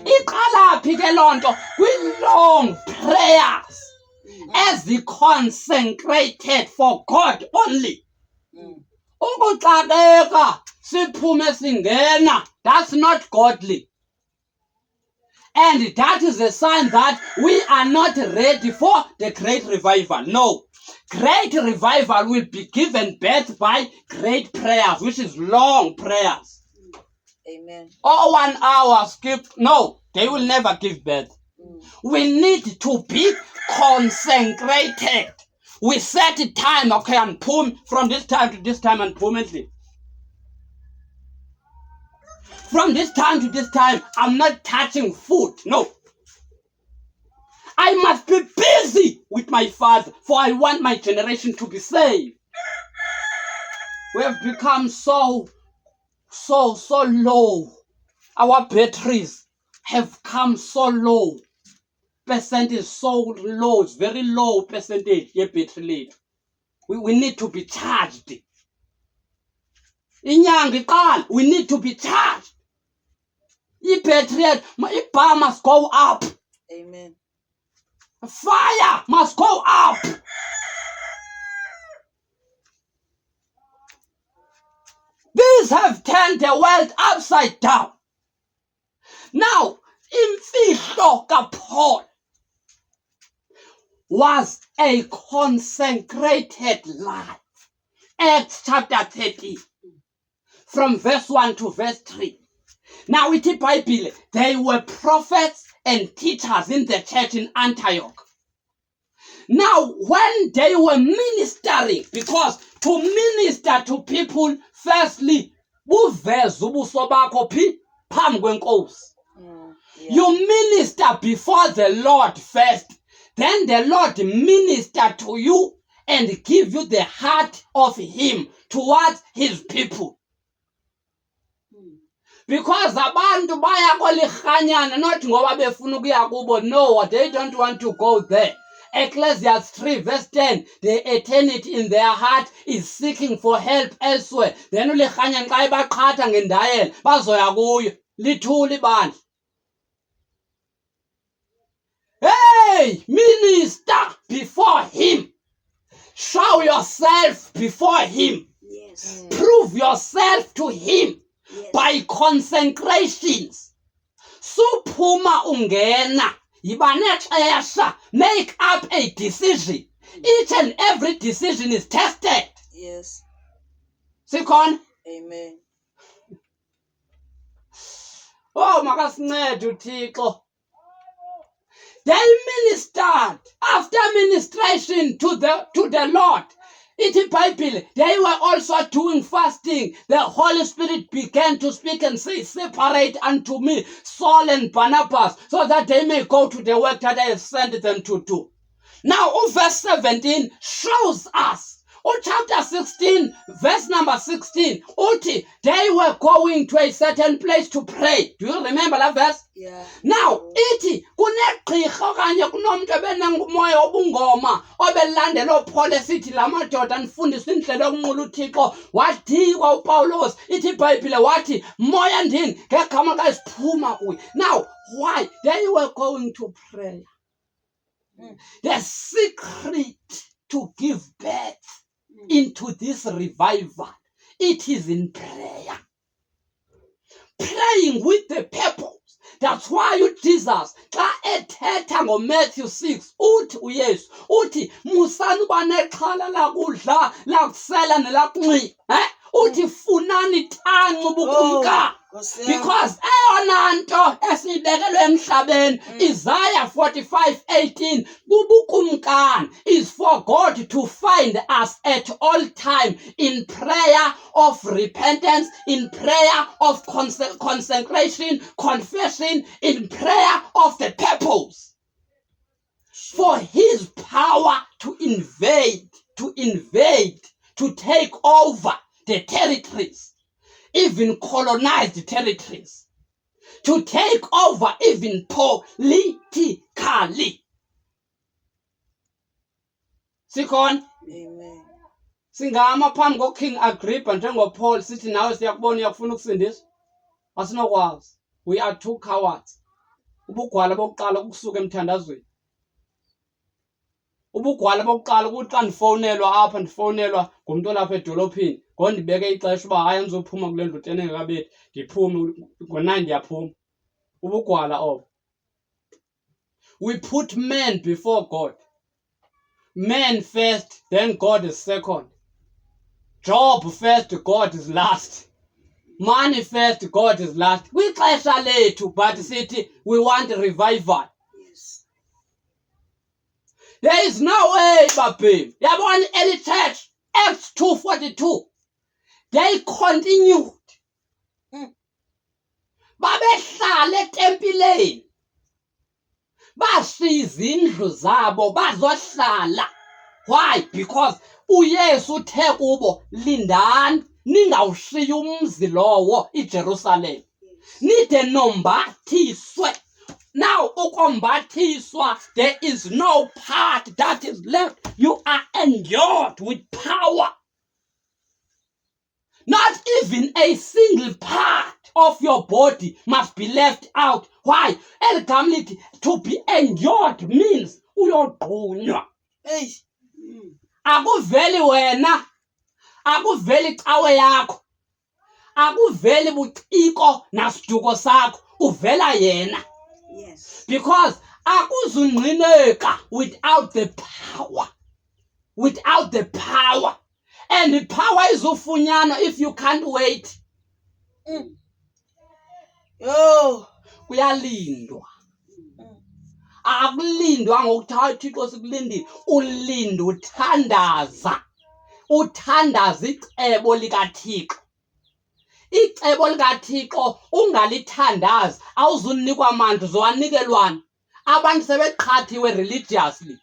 Iqala phi ke loo nto? Kwi-long prayers eziconsecrated for God only. Ukuxakeka siphume singena, that's not godly. And that is a sign that we are not ready for the great revival. No. Great revival will be given birth by great prayers, which is long prayers. Amen. Or 1 hour skip. No, they will never give birth. We need to be consecrated. We set a time, okay, and boom, from this time to this time and permanently. From this time to this time, I'm not touching food. No. I must be busy with my Father, for I want my generation to be saved. We have become so low. Our batteries have come so low. Percent is so low. It's very low percentage. Battery. We need to be charged. Inyanga iqala, we need to be charged. Battery, bar must go up. Amen. Fire must go up. These have turned the world upside down. Now, imfihlo kaPaul was a consecrated life. Acts chapter 13, from verse 1 to verse 3. Now, with the Bible, they were prophets and teachers in the church in Antioch. Now, when they were ministering, because to minister to people, firstly, you minister before the Lord first. Then the Lord minister to you and give you the heart of Him towards His people. Because abantu baya kolirhanyana not ngoba befuna ukuya kubo. No, they don't want to go there. Ecclesiastes 3 verse 10, the eternity in their heart is seeking for help elsewhere. Then ulirhanyana xa ibaqhatha ngendayela bazoya kuyo lithuli bandla. Hey, minister before Him. Show yourself before Him. Yes. Prove yourself to Him. Yes. By consecrations. Suphuma ungena. Yibanexesha. Make up a decision. Each and every decision is tested. Yes. Sikhona? Amen. Oh, makasincede uThixo. They ministered after ministration to the Lord. Ithi Bible, they were also doing fasting. The Holy Spirit began to speak and say, separate unto me Saul and Barnabas, so that they may go to the work that I have sent them to do. Now, verse 17 shows us. Chapter 16, verse number 16. Uthi, they were going to a certain place to pray. Do you remember that verse? Yeah. Now, ithi kunegqirha okanye kunomuntu ebenengumoya obungoma obelandela uPaul esithi la madoda anifundisa indlela yokunqula uThixo, wadikwa uPawulos. Ithi iBhayibhile wathi moya ndini ngegama likaSiphuma kuye. Now, why? They were going to prayer. The secret to give birth into this revival, it is in prayer. Praying with the purpose. That's why Jesus, xa ethetha ngoMatthew 6, uthi uYesu, uthi musani uba nexhala lakudla, lakusela nelakunxiba. Uthi funani thanca ubukumkani. Because eyona nto esibekelwe emhlabeni, Isaiah 45:18, bubukumkani is for God to find us at all time in prayer of repentance, in prayer of consecration, confession, in prayer of the purpose. For his power to invade, to take over the territories, even colonized territories, to take over even politically. Sikhona Amen. singama phambi koKing Agrippa njengoPaul sithi nawe siyakubona uyafuna ukusindiswa, asinokwazi. We are two cowards. Ubugwala bokuqala kusuka emthandazweni. Ubugwala bokuqala ukuthi xa ndifonelwa apha ndifonelwa ngumuntu olapha edolophini ngondibeke ixesha uba hayi andizophuma kule ndlu enengekabethi ndiphume ngo-9 ndiyaphuma. Ubugwala obo. We put men before God. Men first, then God is second. Job first, God is last. Money first, God is last. Kwixesha lethu but sithi we want revival. Yes. There is no way, baby. Yabona early church, Acts 2:42. They continued. Babehlala etempileni. Bashiya izindlu zabo bazohlala. Why? Because uYesu uthe kubo, lindani ningawushiya umzi lowo iJerusalem. Nide nombathiswe. Now, ukombathiswa, there is no part that is left. You are endured with power. Not even a single part of your body must be left out. Why? To be endured means uyogqunywa. Hey. Akuveli wena, akuveli cawe yakho, akuveli buciko nasiduko sakho, uvela yena. Yes. Because akuzungqineka without the power. Without the power. And the power is ufunyana if you can't wait. Oh. Kuyalindwa. Akulindwa ngokuthatha uThixo sikulindile. Ulinda uthandaza. Uthandaza icebo likaThixo. Icebo likaThixo ungalithandazi awuzunikwa amandla uzowanikelwana. Abantu sebeqhathiwe religiously.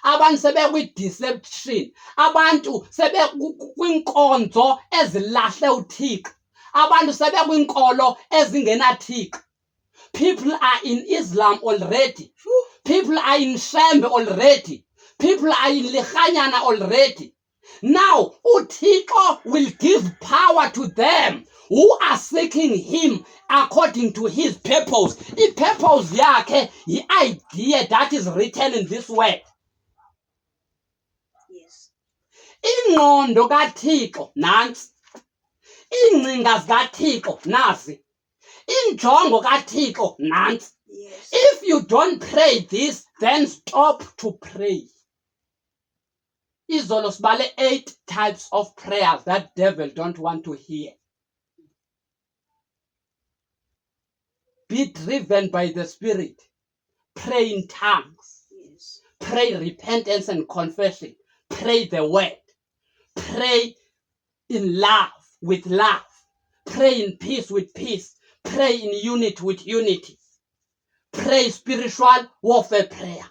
Abantu sebekwi-deception. Abantu sebekwinkonzo ezilahle uThixo. Abantu sebekwinkolo ezingenaThixo. People are in Islam already. People are in Shembe already. People are in Lichanyana already. Now, uThixo will give power to them who are seeking him according to his purpose. The purpose yakhe, the idea that is written in this word. Yes. Ingqondo kaThixo nansi. Ingcinga zikaThixo nazi. Injongo kaThixo nansi. Yes. If you don't pray this, then stop to pray. Izolo sibale 8 types of prayers that devil don't want to hear. be driven by the Spirit. Pray in tongues. Yes. Pray repentance and confession. Pray the word. Pray in love with love. Pray in peace with peace. Pray in unity with unity. Pray spiritual warfare prayer.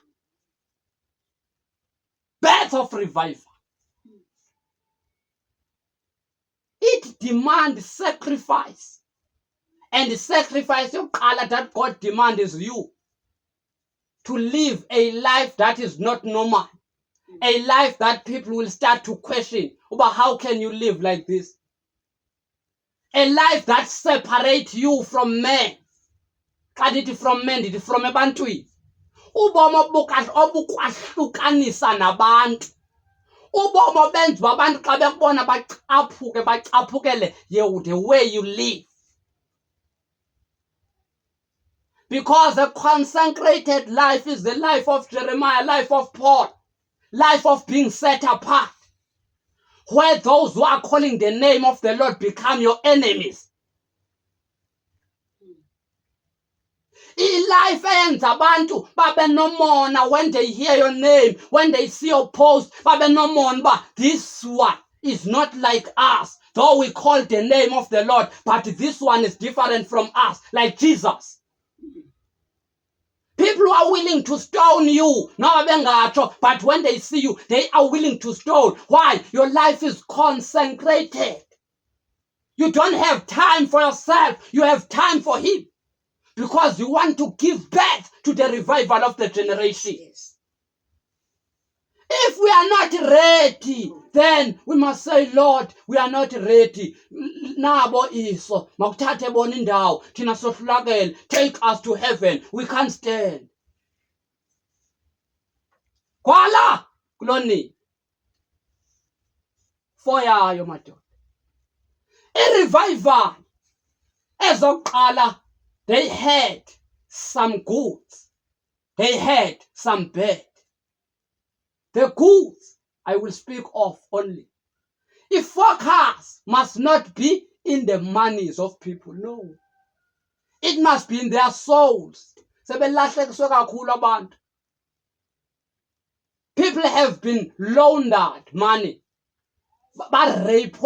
Birth of revival. It demands sacrifice. And the sacrifice that God demands is you. To live a life that is not normal. A life that people will start to question about how can you live like this. A life that separates you from men. From men, from ebantwini. Ubomo obukwahlukanisa nabantu. Ubomo benza abantu xa bekubona bacaphukele the way you live. Because a consecrated life is the life of Jeremiah, life of Paul, life of being set apart. Where those who are calling the name of the Lord become your enemies. Life ends abantu babe nomona when they hear your name, when they see your post, babe nomona, this one is not like us. Though we call the name of the Lord, but this one is different from us, like Jesus. People are willing to stone you, but when they see you, they are willing to stone. Why? Your life is consecrated. You don't have time for yourself. You have time for Him. Because you want to give birth to the revival of the generation. Yes. If we are not ready, then we must say, Lord, we are not ready. Nabo iso, makuthathe bona indawo, thina sohlulakele, take us to heaven. We can't stand. Kwala kuloni. Foyayo madoda. I-revival ezoqala, they had some goods. They had some bad. The goods I will speak of only. If focus must not be in the monies of people, no. It must be in their souls. People have been laundered money. But rape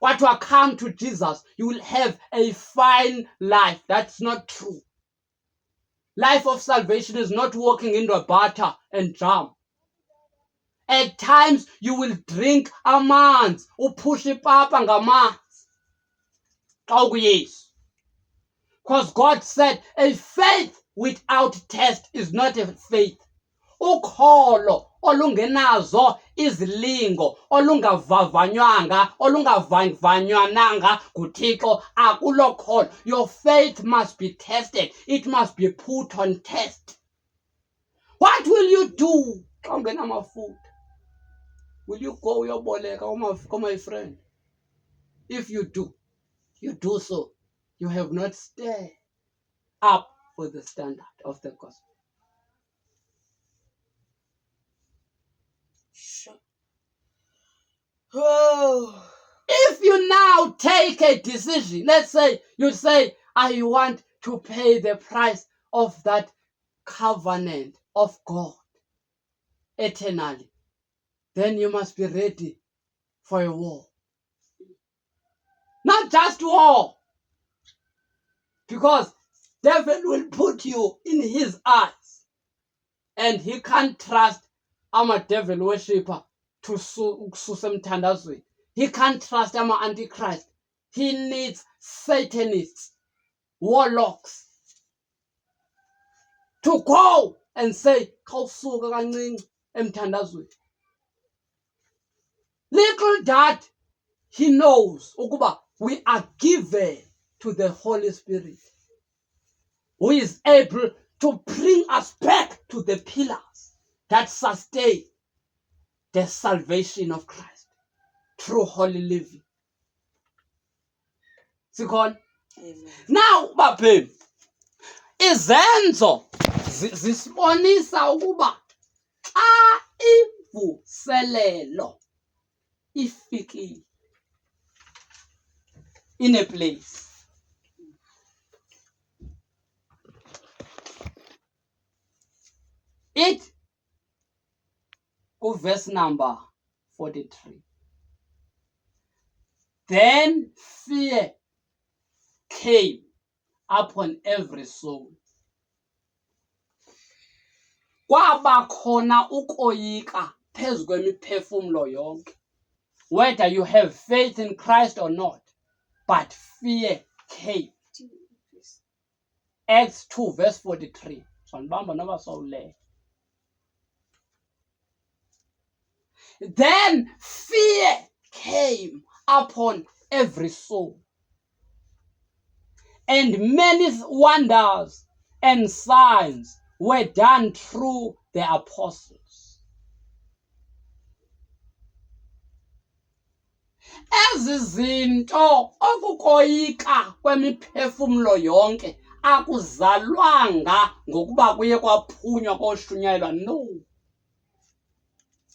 what will come to Jesus, you will have a fine life. That's not true. Life of salvation is not walking into butter and jam. At times you will drink amanzi, push ipapa ngamanzi. Yes. Because God said a faith without test is not a faith. Ukholo olungenazo izilingo olungavavanywanga olungavanywananga kuThixo akulo kholo. Your faith must be tested. It must be put on test. What will you do? Will you go uyoboleka my friend? If you do so, you have not stayed up for the standard of the gospel. Oh. If you now take a decision, let's say you say, I want to pay the price of that covenant of God eternally, then you must be ready for a war. Not just war, because devil will put you in his eyes, and he can't trust a devil worshipper to susemthandazwe. He can't trust antichrist. He needs Satanists, warlocks, to go and say, little that he knows, we are given to the Holy Spirit, who is able to bring us back to the pillars that sustain the salvation of Christ through holy living. Sikhona? Amen. Now, babe, izenzo zisibonisa ukuba xa ivuselelo ifikile in a place, It, verse number 43. Then fear came upon every soul. Kwaba khona ukoyika phezu kwemiphefumulo yonke. Whether you have faith in Christ or not, but fear came. Acts 2 verse 43. Then fear came upon every soul, and many wonders and signs were done through the apostles. Ezi zinto okukoyika kwemiphefumulo yonke akuzalwanga ngokuba kuye kwaphunywa koshunyayelwa. No.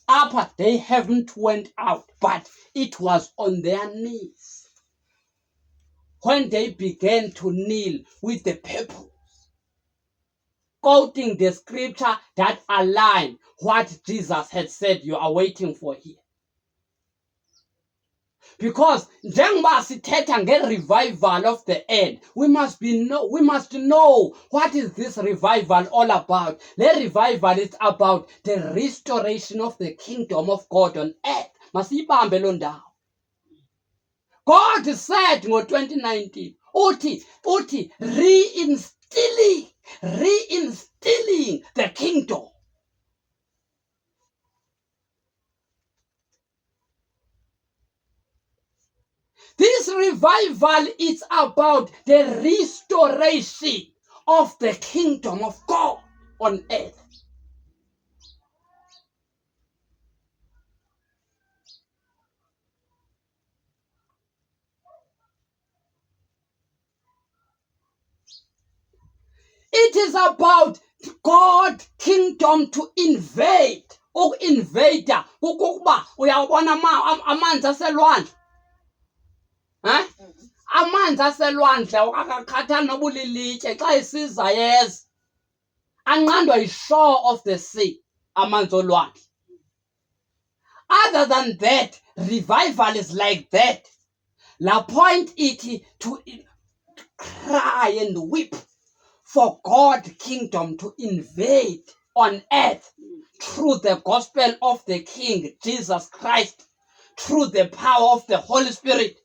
Upper, they haven't went out, but it was on their knees when they began to kneel with the purpose, quoting the scripture that align what Jesus had said you are waiting for here. Because njengoba sithetha nge-revival of the end, we must know what is this revival all about. The revival is about the restoration of the kingdom of God on earth. Masiyibambe lo ndawo. God said ngo-2019, uthi reinstilling the kingdom. This revival is about the restoration of the kingdom of God on earth. It is about God's kingdom to invade. Invader. Ukuba uyabona amanzi aselwandle. Amanzi aselwandle akakhathali noba ulilitye xa isiza yeza. Anqandwa yi-shore of the sea, amanzi olwandle. Other than that, revival is like that. La point it to cry and weep for God's kingdom to invade on earth through the gospel of the King, Jesus Christ, through the power of the Holy Spirit.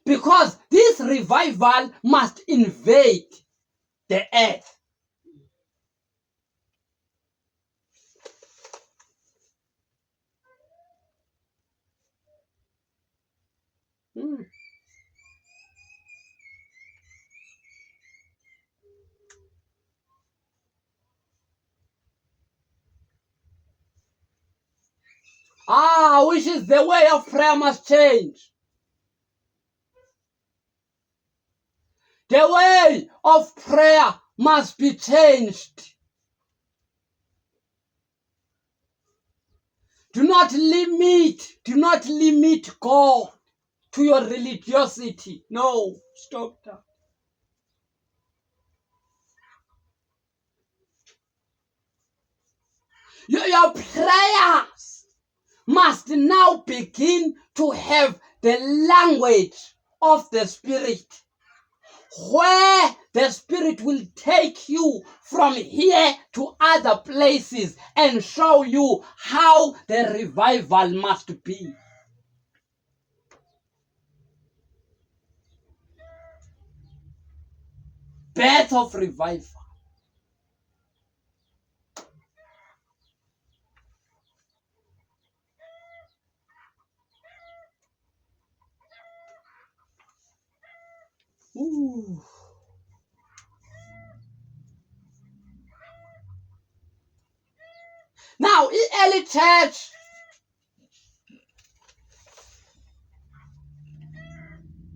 Because this revival must invade the earth. Which is the way of prayer must change. The way of prayer must be changed. Do not limit God to your religiosity. No, stop that. Your prayers must now begin to have the language of the Spirit, where the Spirit will take you from here to other places and show you how the revival must be. Birth of revival. Ooh. Now, in early church,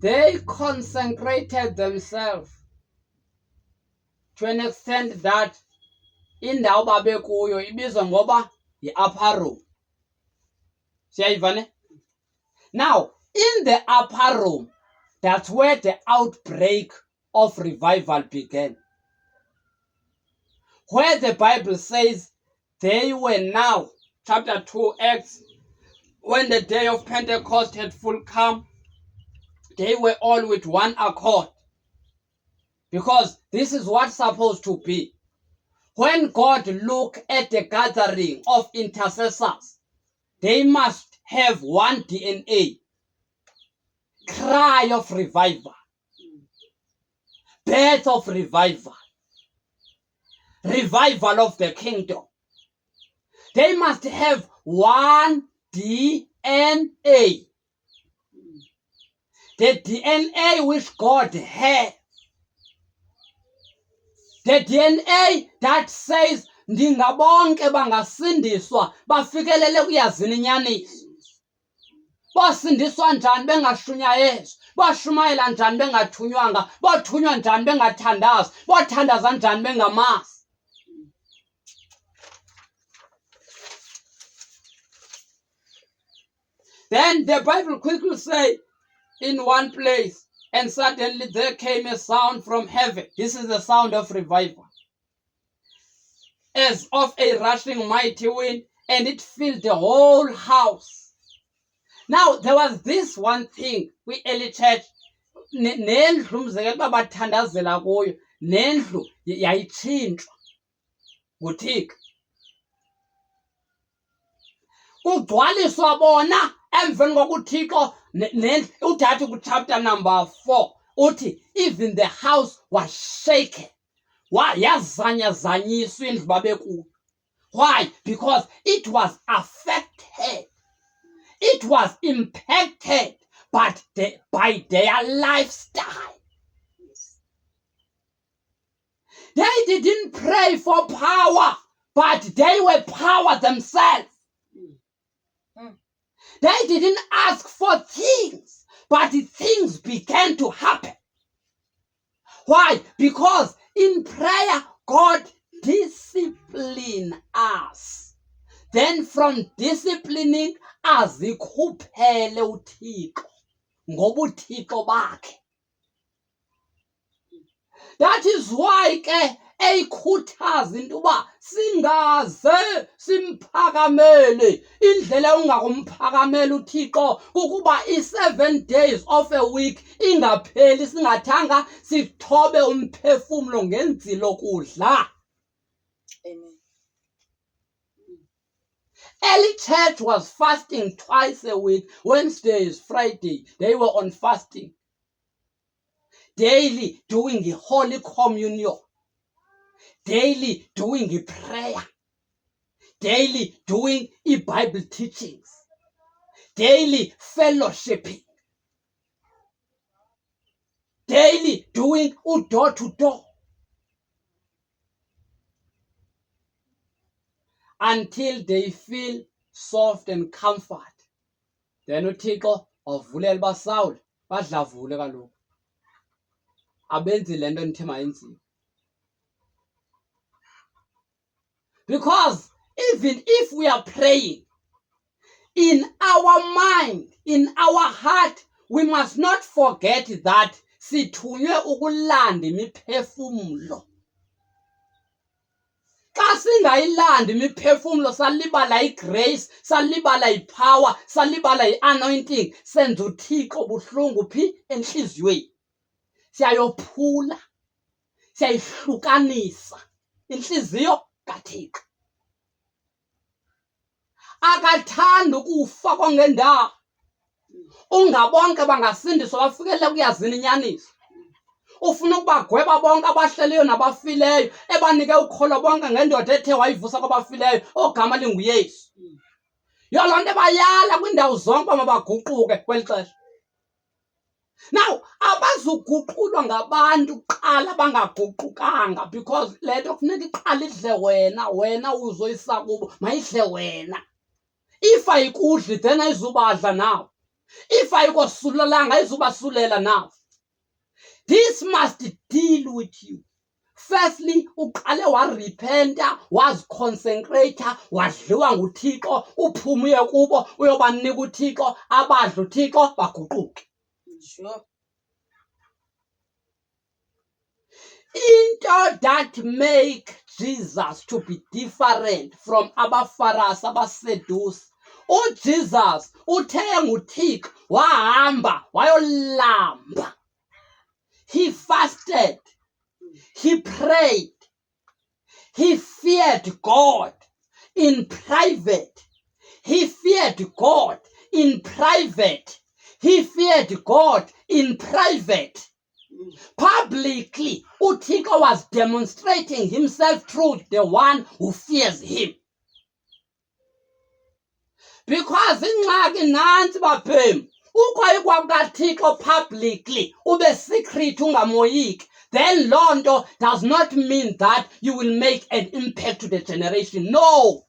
they consecrated themselves to an extent that indawo babekuyo ibizwa ngoba yi-upper room. Siyayivane? Now, in the upper room, that's where the outbreak of revival began. where the Bible says they were now, chapter 2 Acts, when the day of Pentecost had full come, they were all with one accord. Because this is what's supposed to be. When God look at the gathering of intercessors, they must have one DNA. Cry of revival. Birth of revival. Revival of the kingdom. They must have one DNA. The DNA which God has. The DNA that says ndingabonke bangasindiswa bafikelele kuyazini inyaniso. Basindiswa njani bengashunyayezwa, bashumayela njani bengathunywanga, bathunywa njani bengathandazi, bathandaza njani bengamazi. Then the Bible quickly say in one place, and suddenly there came a sound from heaven. This is the sound of revival. As of a rushing mighty wind, and it filled the whole house. Now, there was this one thing, we early church, nendlu mzekelo babathandazela kuyo, nendlu yayitshintshwa nguThixo. Kugcwaliswa bona emveni kokuThixo udathi kuchapter number 4 uthi even the house was shaken. Yazanyazanyiswa indlu babekuyo. Why? Because it was affected. It was impacted by their lifestyle. They didn't pray for power, but they were power themselves. They didn't ask for things, but things began to happen. Why? Because in prayer, God disciplines us. Then from disciplining, azikhuphele uThixo ngobuthixo bakhe. That is why ke eyikhuthaza into uba singaze simphakamele indlela ungakumphakamela uThixo ukuba i7 days of a week ingapheli singathanga sithobe umphefumulo ngenzilo kudla. Amen. Early church was fasting twice a week. Wednesdays, Friday, they were on fasting. Daily doing the Holy Communion. Daily doing the prayer. Daily doing the Bible teachings. Daily fellowshipping. Daily doing door to door. Until they feel soft and comfort. Then uThixo avulele baSawuli badlavule kaloku. Abenzi lento nithi mayenziwe. Because even if we are praying, in our mind, in our heart, we must not forget that sithunywe ukulanda imiphefumulo. Xa singayilandi imiphefumulo salibala igrace, salibala ipower, salibala ianointing, senza uThixo buhlungu phi enhliziyweni. Siyayophula, siyayihlukanisa inhliziyo kaThixo. Akathanda ukufa kwangendawo. Ungabonke bangasindiswa bafikele kuyazini inyaniso. Ufuna ukubagweba bonke abahleliyo nabafileyo, ebanike ukholo bonke ngendoda ethe wayivusa kwabafileyo ogama linguYesu. Yolonto bayala kwindawo zonke mabaguquke kweli xesha. Now, abazuguqulwa ngabantu qala bangaguqukanga because lento kufuneka iqala idle wena uzoyisa kubo mayidle wena. If ayikudli then ayizubadla nawe. If ayikosulelanga ayizubasulela nawe. This must deal with you. Firstly, uqale warepenta, waziconsecrata, wadliwa nguThixo, uphumuye kubo, uyobanika uThixo, abadla uThixo baguquke. Sure. Into that make Jesus to be different from abaFarisi abaSedusi. UJesus uthe nguThixo wahamba wayolamba. He fasted. He prayed. He feared God in private. He feared God in private. He feared God in private. Publicly, uThixo was demonstrating himself through the one who fears him. Because ingxaki nansi baphem, ukwayi kwakukaThixo publicly, ube secret ungamoyiki, then lonto does not mean that you will make an impact to the generation. No.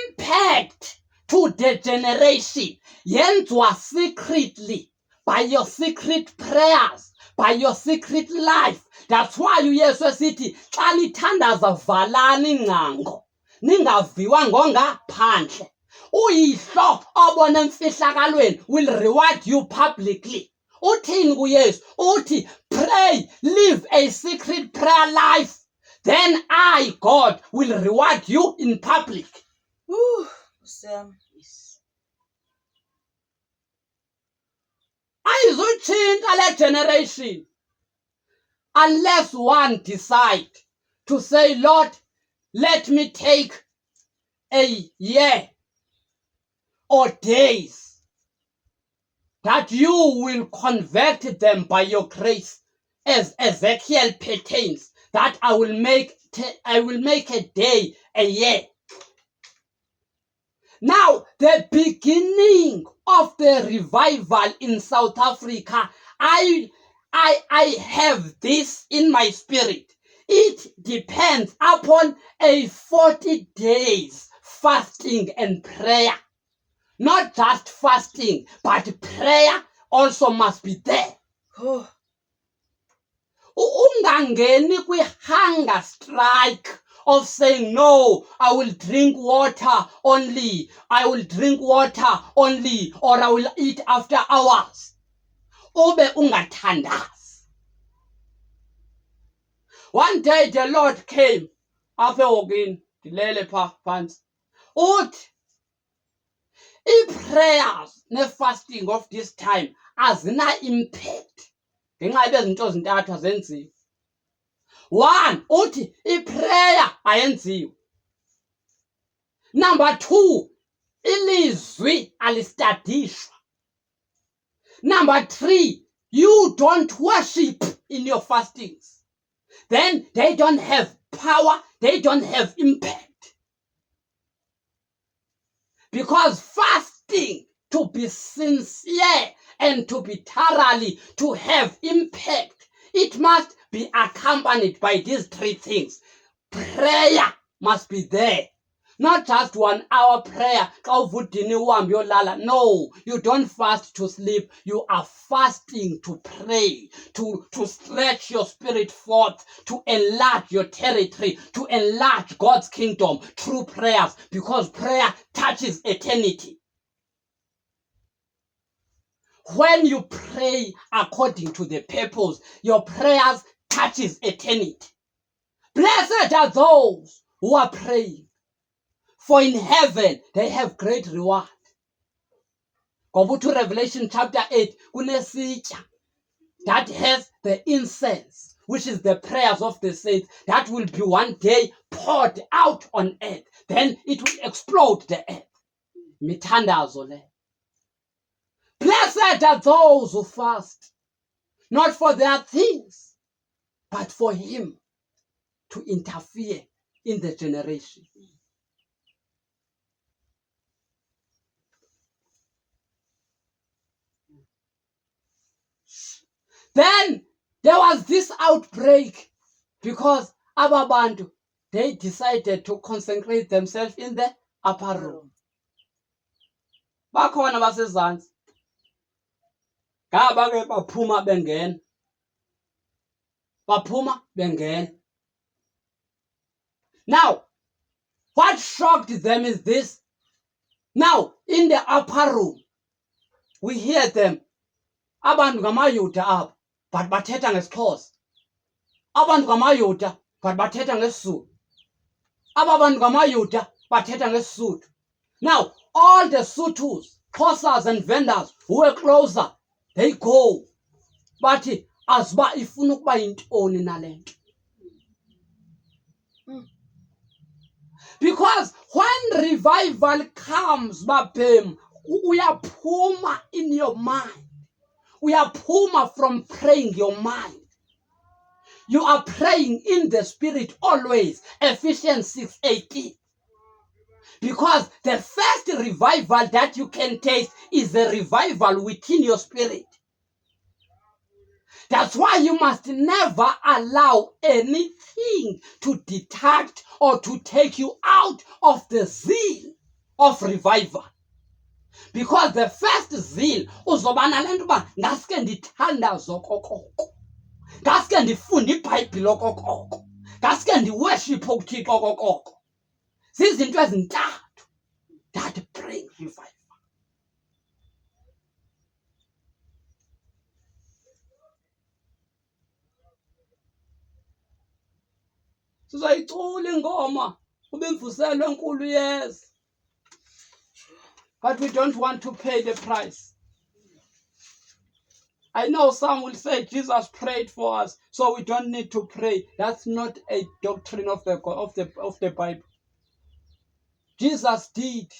Impact to the generation yenziwa secretly by your secret prayers, by your secret life. That's why uYesu esithi xa nithandaza valani ingcango ningaviwa ngongaphandle. Uyihlo obona emfihlakalweni will reward you publicly. Uthini kuYesu? Uthi pray, live a secret prayer life. Then I, God, will reward you in public. Sam. Ayizutshintsha le generation unless one decide to say, Lord, let me take a year or days that you will convert them by your grace, as Ezekiel pertains, that I will make a day a year. Now, the beginning of the revival in South Africa, I have this in my spirit. It depends upon a 40 days fasting and prayer. Not just fasting, but prayer also must be there. Ungangeni kwi-hunger strike of saying, no, I will drink water only, or I will eat after hours. Ube ungathandazi. One day the Lord came, apha ehokini, ndilele pha phansi. Uthi, i-prayers ne-fasting of this time azina impact. Ngenxa yezinto ezintathu azenziwe. One, uthi i-prayer ayenziwe. Number two, ilizwi alistadishwa. Number three, you don't worship in your fastings. Then they don't have power, they don't have impact. Because fasting, to be sincere and to be thoroughly, to have impact, it must be accompanied by these three things. Prayer must be there. Not just 1 hour prayer. No, you don't fast to sleep. You are fasting to pray, to stretch your spirit forth, to enlarge your territory, to enlarge God's kingdom through prayers, because prayer touches eternity. When you pray according to the purpose, your prayers touches eternity. Blessed are those who are praying, for in heaven they have great reward. Go to Revelation chapter 8, kunesitya that has the incense, which is the prayers of the saints, that will be one day poured out on earth. Then it will explode the earth. Mithandazo le. Blessed are those who fast, not for their things, but for him to interfere in the generation. Then there was this outbreak because Ababantu, they decided to consecrate themselves in the upper room. Bakhona basezantsi. Ngaba ke baphuma bengena. Baphuma bengena. Now, what shocked them is this. Now, in the upper room, we hear them. Abantu ngamayuda apha, but bathetha ngesiXhosa. abantu ngamaYuda but bathetha ngesizulu. Aba bantu ngamaYuda bathetha ngesisuthu. Now all the Sutus, Xhosas and vendors who were closer, they go. Bathi aziba ifuna ukuba yintoni nalento. Because when revival comes, baphem, uyaphuma in your mind. Uyaphuma from praying your mind. You are praying in the spirit always. Ephesians 6:18. Because the first revival that you can taste is the revival within your spirit. That's why you must never allow anything to detract or to take you out of the zeal of revival. Because the first zeal, uzobana lento uba ngaske ndithandaze okokoko. Ngaske ndifunde iBhayibhile okokoko. Ngaske ndiworship uThixo okokoko. Zizinto ezintathu that bring revival. Sizayicula ingoma ube imvuselo enkulu yes. But we don't want to pay the price. I know some will say Jesus prayed for us, so we don't need to pray. That's not a doctrine of the Bible. Jesus did.